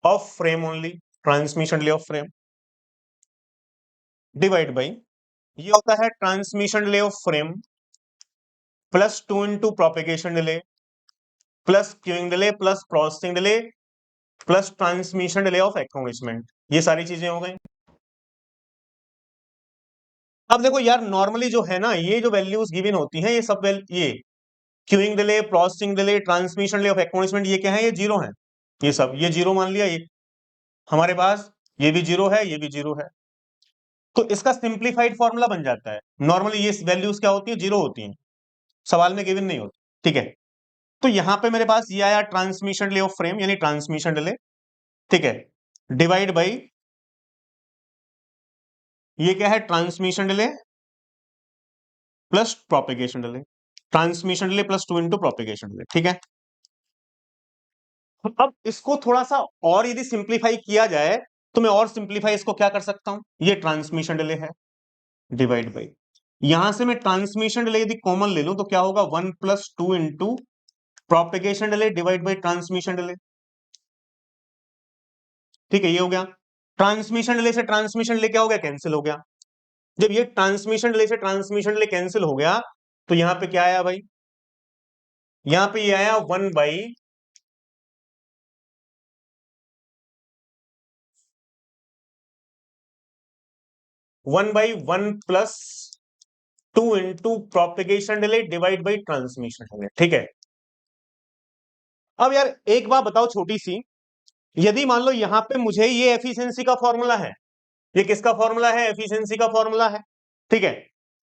of frame only, transmission delay of frame, divide by ये होता है transmission delay of frame plus 2 into propagation delay plus queuing delay plus processing delay plus transmission delay of acknowledgement. ये सारी चीजें हो गई। अब देखो यार, नॉर्मली जो है ना, ये जो वैल्यूज गिवन होती हैं, ये सब ये queuing delay, processing delay, transmission delay of acknowledgement, ये क्या है? ये जीरो है। ये सब ये जीरो मान लिया। ये हमारे पास ये भी जीरो है, ये भी जीरो है। तो इसका सिंप्लीफाइड फॉर्मूला बन जाता है। नॉर्मली ये वैल्यूज क्या होती है? जीरो होती हैं, सवाल में गिवन नहीं होती, ठीक है। तो यहां पे मेरे पास ये आया ट्रांसमिशन डिले ऑफ फ्रेम, यानी ट्रांसमिशन डिले, ठीक है, डिवाइड बाई ये क्या है? Transmission delay plus propagation delay, transmission delay plus 2 into propagation delay, ठीक है। अब इसको थोड़ा सा और यदि सिंप्लीफाई किया जाए, तो मैं और सिंप्लीफाई इसको क्या कर सकता हूं? ये ट्रांसमिशन डिले है, डिवाइड बाई यहां से मैं ट्रांसमिशन डिले यदि कॉमन ले लूं तो क्या होगा? 1 + 2 into propagation delay divide by transmission delay, ठीक है। ये हो गया। ट्रांसमिशन डिले से ट्रांसमिशन डिले क्या हो गया? कैंसिल हो गया। जब ये ट्रांसमिशन डिले से ट्रांसमिशन डिले कैंसिल हो गया, तो यहां पे क्या आया भाई? यहां पे ये आया 1/, 1/1+2 into propagation delay divide by transmission delay. ठीक है, अब यार एक बात बताओ छोटी सी, यदि मान लो यहां पे मुझे ये एफिशिएंसी का फॉर्मूला है, ये किसका फॉर्मूला है? एफिशिएंसी का फॉर्मूला है। ठीक है,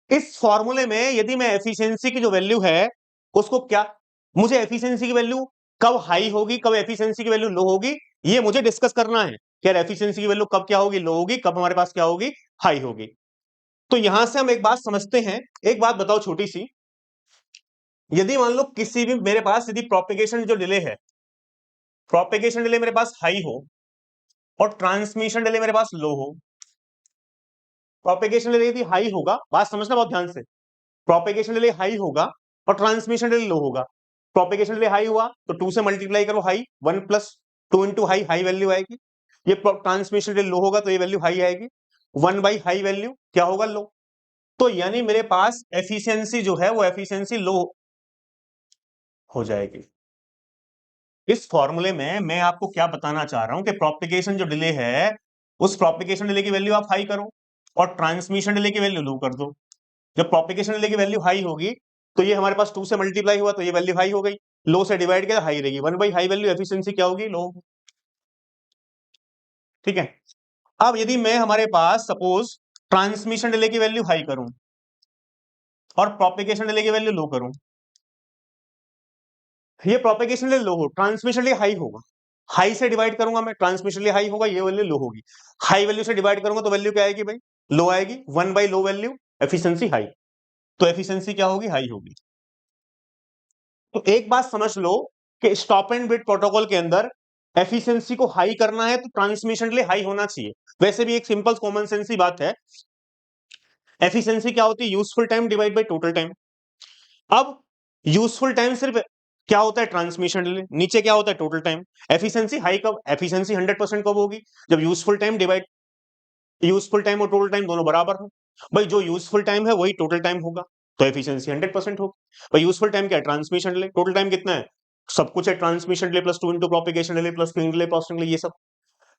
इस फॉर्मूले में यदि मैं एफिशिएंसी की जो वैल्यू है उसको क्या, मुझे एफिशिएंसी की वैल्यू कब हाई होगी, कब एफिशिएंसी की वैल्यू लो होगी, ये मुझे डिस्कस करना है कि यार एफिशिएंसी की वैल्यू कब क्या होगी, लो होगी, कब हमारे पास क्या होगी, हाई होगी। तो यहां से हम एक बात समझते हैं। एक बात बताओ छोटी सी, यदि मान लो किसी भी मेरे पास यदि प्रोपेगेशन जो डिले है, प्रोपेगेशन डिले मेरे पास हाई हो और ट्रांसमिशन डिले मेरे पास लो हो, प्रोपेगेशन डिले यदि हाई होगा, बात समझना बहुत ध्यान से, प्रोपेगेशन डिले हाई होगा और ट्रांसमिशन डिले लो होगा। प्रोपेगेशन डिले हाई हुआ तो 2 से मल्टीप्लाई करो, high 1+2 into high, high value आएगी। ये ट्रांसमिशन डिले लो होगा तो ये वैल्यू हाई आएगी, 1/हाई वैल्यू क्या होगा, लो। तो यानी मेरे पास एफिशिएंसी जो है वो एफिशिएंसी लो हो जाएगी। इस फॉर्मूले में मैं आपको क्या बताना चाह रहा हूं कि प्रोपेगेशन जो डिले है, उस प्रोपेगेशन डिले की वैल्यू आप हाई करो और ट्रांसमिशन डिले की वैल्यू लो कर दो। जब प्रोपेगेशन डिले की वैल्यू हाई होगी तो ये हमारे पास 2 से मल्टीप्लाई हुआ तो ये वैल्यू हाई हो गई, लो से डिवाइड किया हाई रहेगी, 1/हाई वैल्यू एफिशिएंसी क्या होगी, लो। ठीक है, अब यदि मैं हमारे पास सपोज ट्रांसमिशन डिले की वैल्यू हाई करूं और प्रोपेगेशन डिले की वैल्यू लो करूं, ये प्रोपेगेशन डिले लो हो, ट्रांसमिशन डिले हाई होगा, हाई से डिवाइड करूंगा मैं, ट्रांसमिशन डिले हाई होगा, ये वैल्यू लो होगी, हाई वैल्यू से डिवाइड करूंगा तो वैल्यू क्या आएगी भाई, लो आएगी, 1/लो वैल्यू एफिशिएंसी हाई, तो एफिशिएंसी क्या होगी, हाई होगी। तो एक बात समझ लो कि स्टॉप एंड वेट प्रोटोकॉल के अंदर एफिशिएंसी को हाई करना है तो ट्रांसमिशन डिले हाई होना चाहिए। वैसे भी एक सिंपल कॉमन सेंस की बात है, एफिशिएंसी क्या होती है, useful time divide by total time. अब यूजफुल टाइम सिर्फ क्या होता है, ट्रांसमिशन डिले, नीचे क्या होता है, टोटल टाइम। एफिशिएंसी हाई कब, एफिशिएंसी 100% कब होगी, जब यूजफुल टाइम और टोटल टाइम दोनों बराबर हो। भाई जो यूजफुल टाइम है वही टोटल टाइम होगा, तो एफिशिएंसी 100% होगी। भाई यूजफुल टाइम क्या है, ट्रांसमिशन डिले, टोटल टाइम कितना है, सब कुछ है, transmission delay plus 2 into propagation delay plus queuing delay processing delay, ये सब,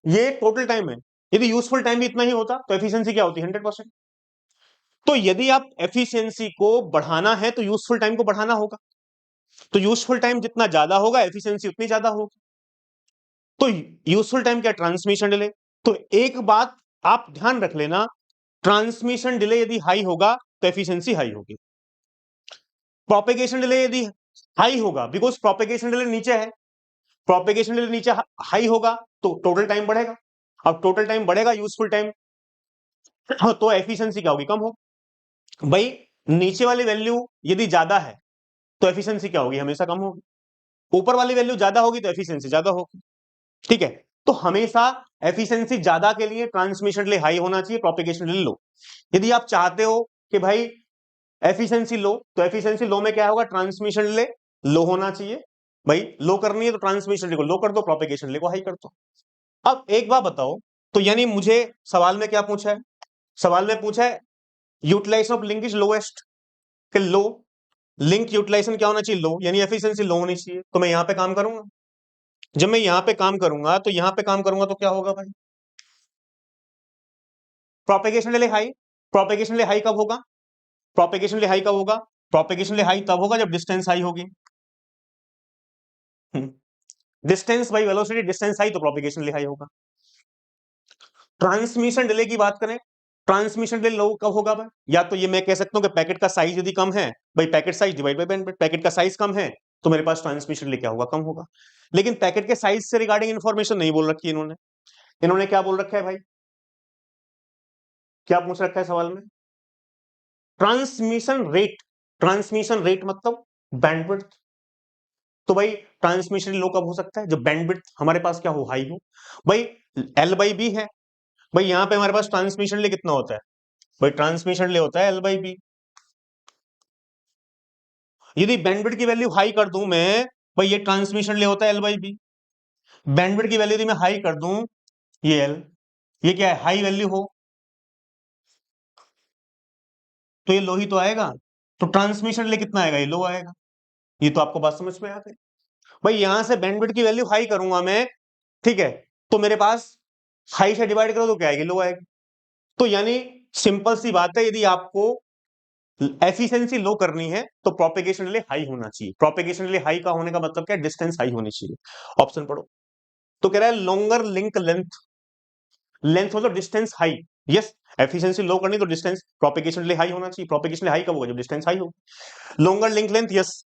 ये टोटल टाइम है। यदि यूजफुल टाइम भी इतना ही होता तो एफिशिएंसी क्या होती, 100%। तो यदि आप एफिशिएंसी को बढ़ाना है तो यूजफुल टाइम को बढ़ाना होगा, तो यूजफुल टाइम जितना ज्यादा होगा एफिशिएंसी उतनी ज्यादा होगी। तो यूजफुल टाइम क्या, ट्रांसमिशन डिले। तो एक बात आप ध्यान रख लेना, ट्रांसमिशन डिले यदि हाई होगा तो एफिशिएंसी हाई होगी, प्रोपेगेशन डिले यदि हाई होगा, बिकॉज प्रोपेगेशन डिले नीचे है, प्रोपेगेशन डिले नीचे हाई होगा तो टोटल टाइम बढ़ेगा, अब टोटल टाइम बढ़ेगा, यूजफुल टाइम तो एफिशिएंसी क्या होगी, कम होगी। भाई नीचे वाली वैल्यू यदि ज्यादा है तो एफिशिएंसी क्या होगी, हमेशा कम होगी, ऊपर वाली वैल्यू ज्यादा होगी तो एफिशिएंसी ज्यादा होगी। ठीक है, तो हमेशा एफिशिएंसी ज्यादा के लिए ट्रांसमिशन डिले हाई होना चाहिए, प्रोपेगेशन डिले लो। यदि आप चाहते हो कि भाई एफिशिएंसी लो, तो एफिशिएंसी लो में क्या होगा, ट्रांसमिशन डिले लो होना चाहिए। भाई लो करनी है तो ट्रांसमिशन डिले को लो कर दो, प्रोपेगेशन डिले को हाई कर दो। अब एक बात बताओ, तो यानी मुझे सवाल में क्या पूछा है, सवाल में पूछा है utilization of link is lowest, कि लो, लिंक यूटिलाइजेशन क्या होना चाहिए, लो, यानी एफिशिएंसी लो होनी चाहिए, तो मैं यहां पे काम करूंगा। जब मैं यहां पे काम करूंगा तो यहां पे काम करूंगा तो क्या होगा भाई, propagation delay high, propagation delay high कब होगा, प्रोपेगेशन डिले हाई कब होगा, प्रोपेगेशन डिले हाई तब होगा जब डिस्टेंस हाई होगी, distance by velocity, distance high तो प्रोपेगेशन डिले हाई होगा। ट्रांसमिशन डिले की बात करें, ट्रांसमिशन डिले लो कब होगा भाई, या तो ये मैं कह सकता हूं कि पैकेट का साइज यदि कम है, भाई packet size divide by bandwidth, packet का साइज कम है तो मेरे पास ट्रांसमिशन डिले क्या होगा, कम होगा। लेकिन पैकेट के साइज से रिगार्डिंग इंफॉर्मेशन नहीं बोल रखी इन्होंने, इन्होंने क्या बोल रखा है भाई, क्या पूछ रखा है सवाल में, ट्रांसमिशन रेट, ट्रांसमिशन रेट मतलब बैंडविड्थ। तो भाई ट्रांसमिशन लो कब हो सकता है, जब बैंडविड्थ हमारे पास क्या हो, हाई हो। भाई एल बाई बी है, भाई यहां पे हमारे पास ट्रांसमिशन ले कितना होता है, भाई ट्रांसमिशन ले होता है एल बाई बी। यदि बैंडविड्थ की वैल्यू हाई कर दूं मैं, भाई ये ट्रांसमिशन ले होता है एल बाई बी, बैंडविड्थ की वैल्यू यदि मैं हाई कर दूं, ये एल, ये क्या है, हाई वैल्यू हो तो ये लो ही तो आएगा, तो ट्रांसमिशन ले कितना आएगा, ये लो आएगा। ये तो आपको बात समझ में आ गई। भाई यहां से बैंडविड्थ की वैल्यू हाई करूंगा मैं, ठीक है, तो मेरे पास हाई से डिवाइड करो तो क्या आएगी, लो आएगी। तो यानी सिंपल सी बात है, यदि आपको एफिशिएंसी लो करनी है तो प्रोपेगेशन डिले हाई होना चाहिए। प्रोपेगेशन डिले हाई का होने का मतलब क्या है? डिस्टेंस हाई होनी चाहिए। ऑप्शन पढ़ो। तो कह रहा है लॉन्गर लिंक लेंथ, लेंथ मतलब डिस्टेंस हाई। यस, एफिशिएंसी लो करनी तो डिस्टेंस प्रोपेगेशन डिले हाई होना चाहिए। प्रोपेगेशन डिले हाई कब होगा? जब डिस्टेंस हाई हो। Longer link length, yes,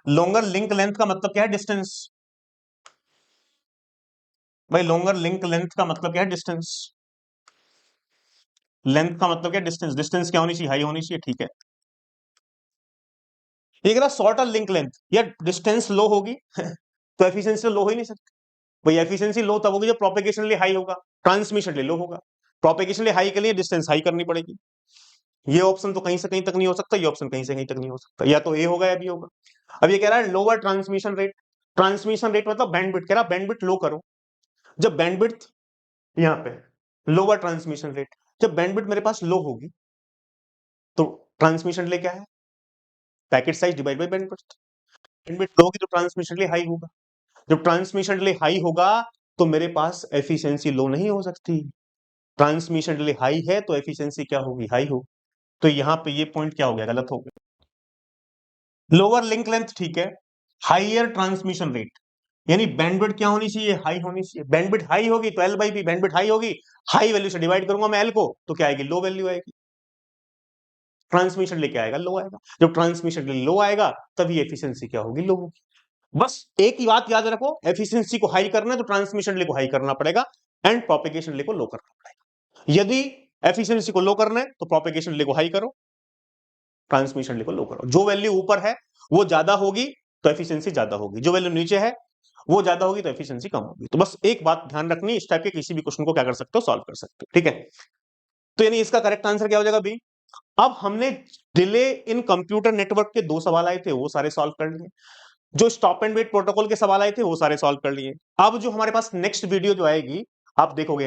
longer link length का मतलब क्या है? डिस्टेंस। भाई लॉन्गर लिंक लेंथ का मतलब क्या है? डिस्टेंस। लेंथ का मतलब क्या? डिस्टेंस। डिस्टेंस क्या होनी चाहिए? हाई होनी चाहिए, ठीक है। ये कह रहा शॉर्टर लिंक लेंथ, या डिस्टेंस लो होगी तो एफिशिएंसी लो हो ही नहीं सकती। भाई एफिशिएंसी लो तब होगी जब प्रोपेगेशन डिले हाई होगा, ट्रांसमिशन डिले लो होगा। प्रोपेगेशन डिले हाई के लिए डिस्टेंस हाई करनी पड़ेगी। ये ऑप्शन तो कहीं से कहीं तक नहीं हो सकता, ये ऑप्शन कहीं से कहीं तक नहीं हो सकता, या तो ए होगा या बी होगा। अब ये कह रहा है lower transmission rate. Transmission rate मतलब बैंडविड्थ, कह रहा बैंडविड्थ लो करो। जब बैंडविड्थ यहाँ पे लोअर ट्रांसमिशन रेट, जब बैंडविड्थ मेरे पास लो होगी तो ट्रांसमिशन डिले क्या है? Packet size divide by bandwidth. Bandwidth low होगी तो ट्रांसमिशन डिले हाई होगा। जब ट्रांसमिशन डिले हाई होगा तो मेरे पास एफिशिएंसी लो नहीं हो सकती। ट्रांसमिशन डिले हाई है तो एफिशिएंसी क्या होगी? हाई हो। तो यहां पे ये पॉइंट क्या हो गया? गलत हो गया। लोअर लिंक लेंथ ठीक है, हाइयर ट्रांसमिशन रेट, यानी बैंडविड्थ क्या होनी चाहिए? हाई होनी चाहिए। बैंडविड्थ हाई होगी तो L by B, bandwidth high होगी, हाई वैल्यू से डिवाइड करूंगा मैं एल को, तो क्या आएगी? लो वैल्यू आएगी। ट्रांसमिशन लेके आएगा? लो आएगा। जब ट्रांसमिशन लो आएगा तभी एफिशिएंसी क्या होगी? लो होगी। बस एक ही बात याद रखो, एफिशिएंसी को हाई करना है तो ट्रांसमिशन डिले को हाई करना पड़ेगा एंड प्रोपेगेशन डिले को लो करना पड़ेगा। यदि एफिशिएंसी को लो करना है तो प्रोपेगेशन डिले को हाई करो, ट्रांसमिशन डिले को लो करो। जो वैल्यू ऊपर है वो ज्यादा होगी तो एफिशिएंसी ज्यादा होगी, जो वैल्यू नीचे है वो ज्यादा होगी तो एफिशिएंसी कम होगी। तो बस एक बात ध्यान रखनी, इस टाइप के किसी भी क्वेश्चन को क्या कर सकते हो? सॉल्व कर सकते हो, ठीक है। तो यानी इसका करेक्ट आंसर क्या हो जाएगा? बी। अब हमने डिले इन कंप्यूटर नेटवर्क के दो सवाल आए थे वो सारे सॉल्व कर लिए। जो स्टॉप एंड वेट प्रोटोकॉल के सवाल आए थे वो सारे सॉल्व कर लिए। अब जो हमारे पास नेक्स्ट वीडियो जो आएगी, आप देखोगे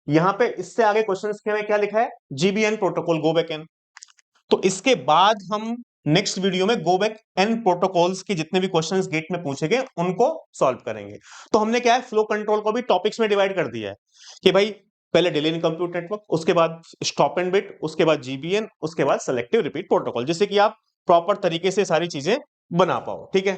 यहाँ पे इससे आगे क्वेश्चंस में क्या लिखा है? GBN protocol, go back N. तो इसके बाद हम नेक्स्ट वीडियो में गो बैक एन प्रोटोकॉल्स के जितने भी क्वेश्चंस गेट में पूछे गए उनको सॉल्व करेंगे। तो हमने क्या है, फ्लो कंट्रोल को भी टॉपिक्स में डिवाइड कर दिया है कि भाई पहले डिले इन कंप्यूट नेटवर्क, उसके बाद स्टॉप एंड वेट, उसके बाद जीबीएन, उसके बाद सेलेक्टिव रिपीट प्रोटोकॉल, जिससे कि आप प्रॉपर तरीके से सारी चीजें बना पाओ, ठीक है।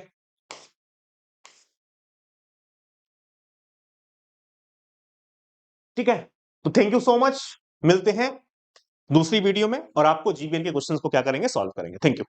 ठीक है, तो थैंक यू सो मच। मिलते हैं दूसरी वीडियो में और आपको जीबीएन के क्वेश्चंस को क्या करेंगे? सॉल्व करेंगे। Thank you.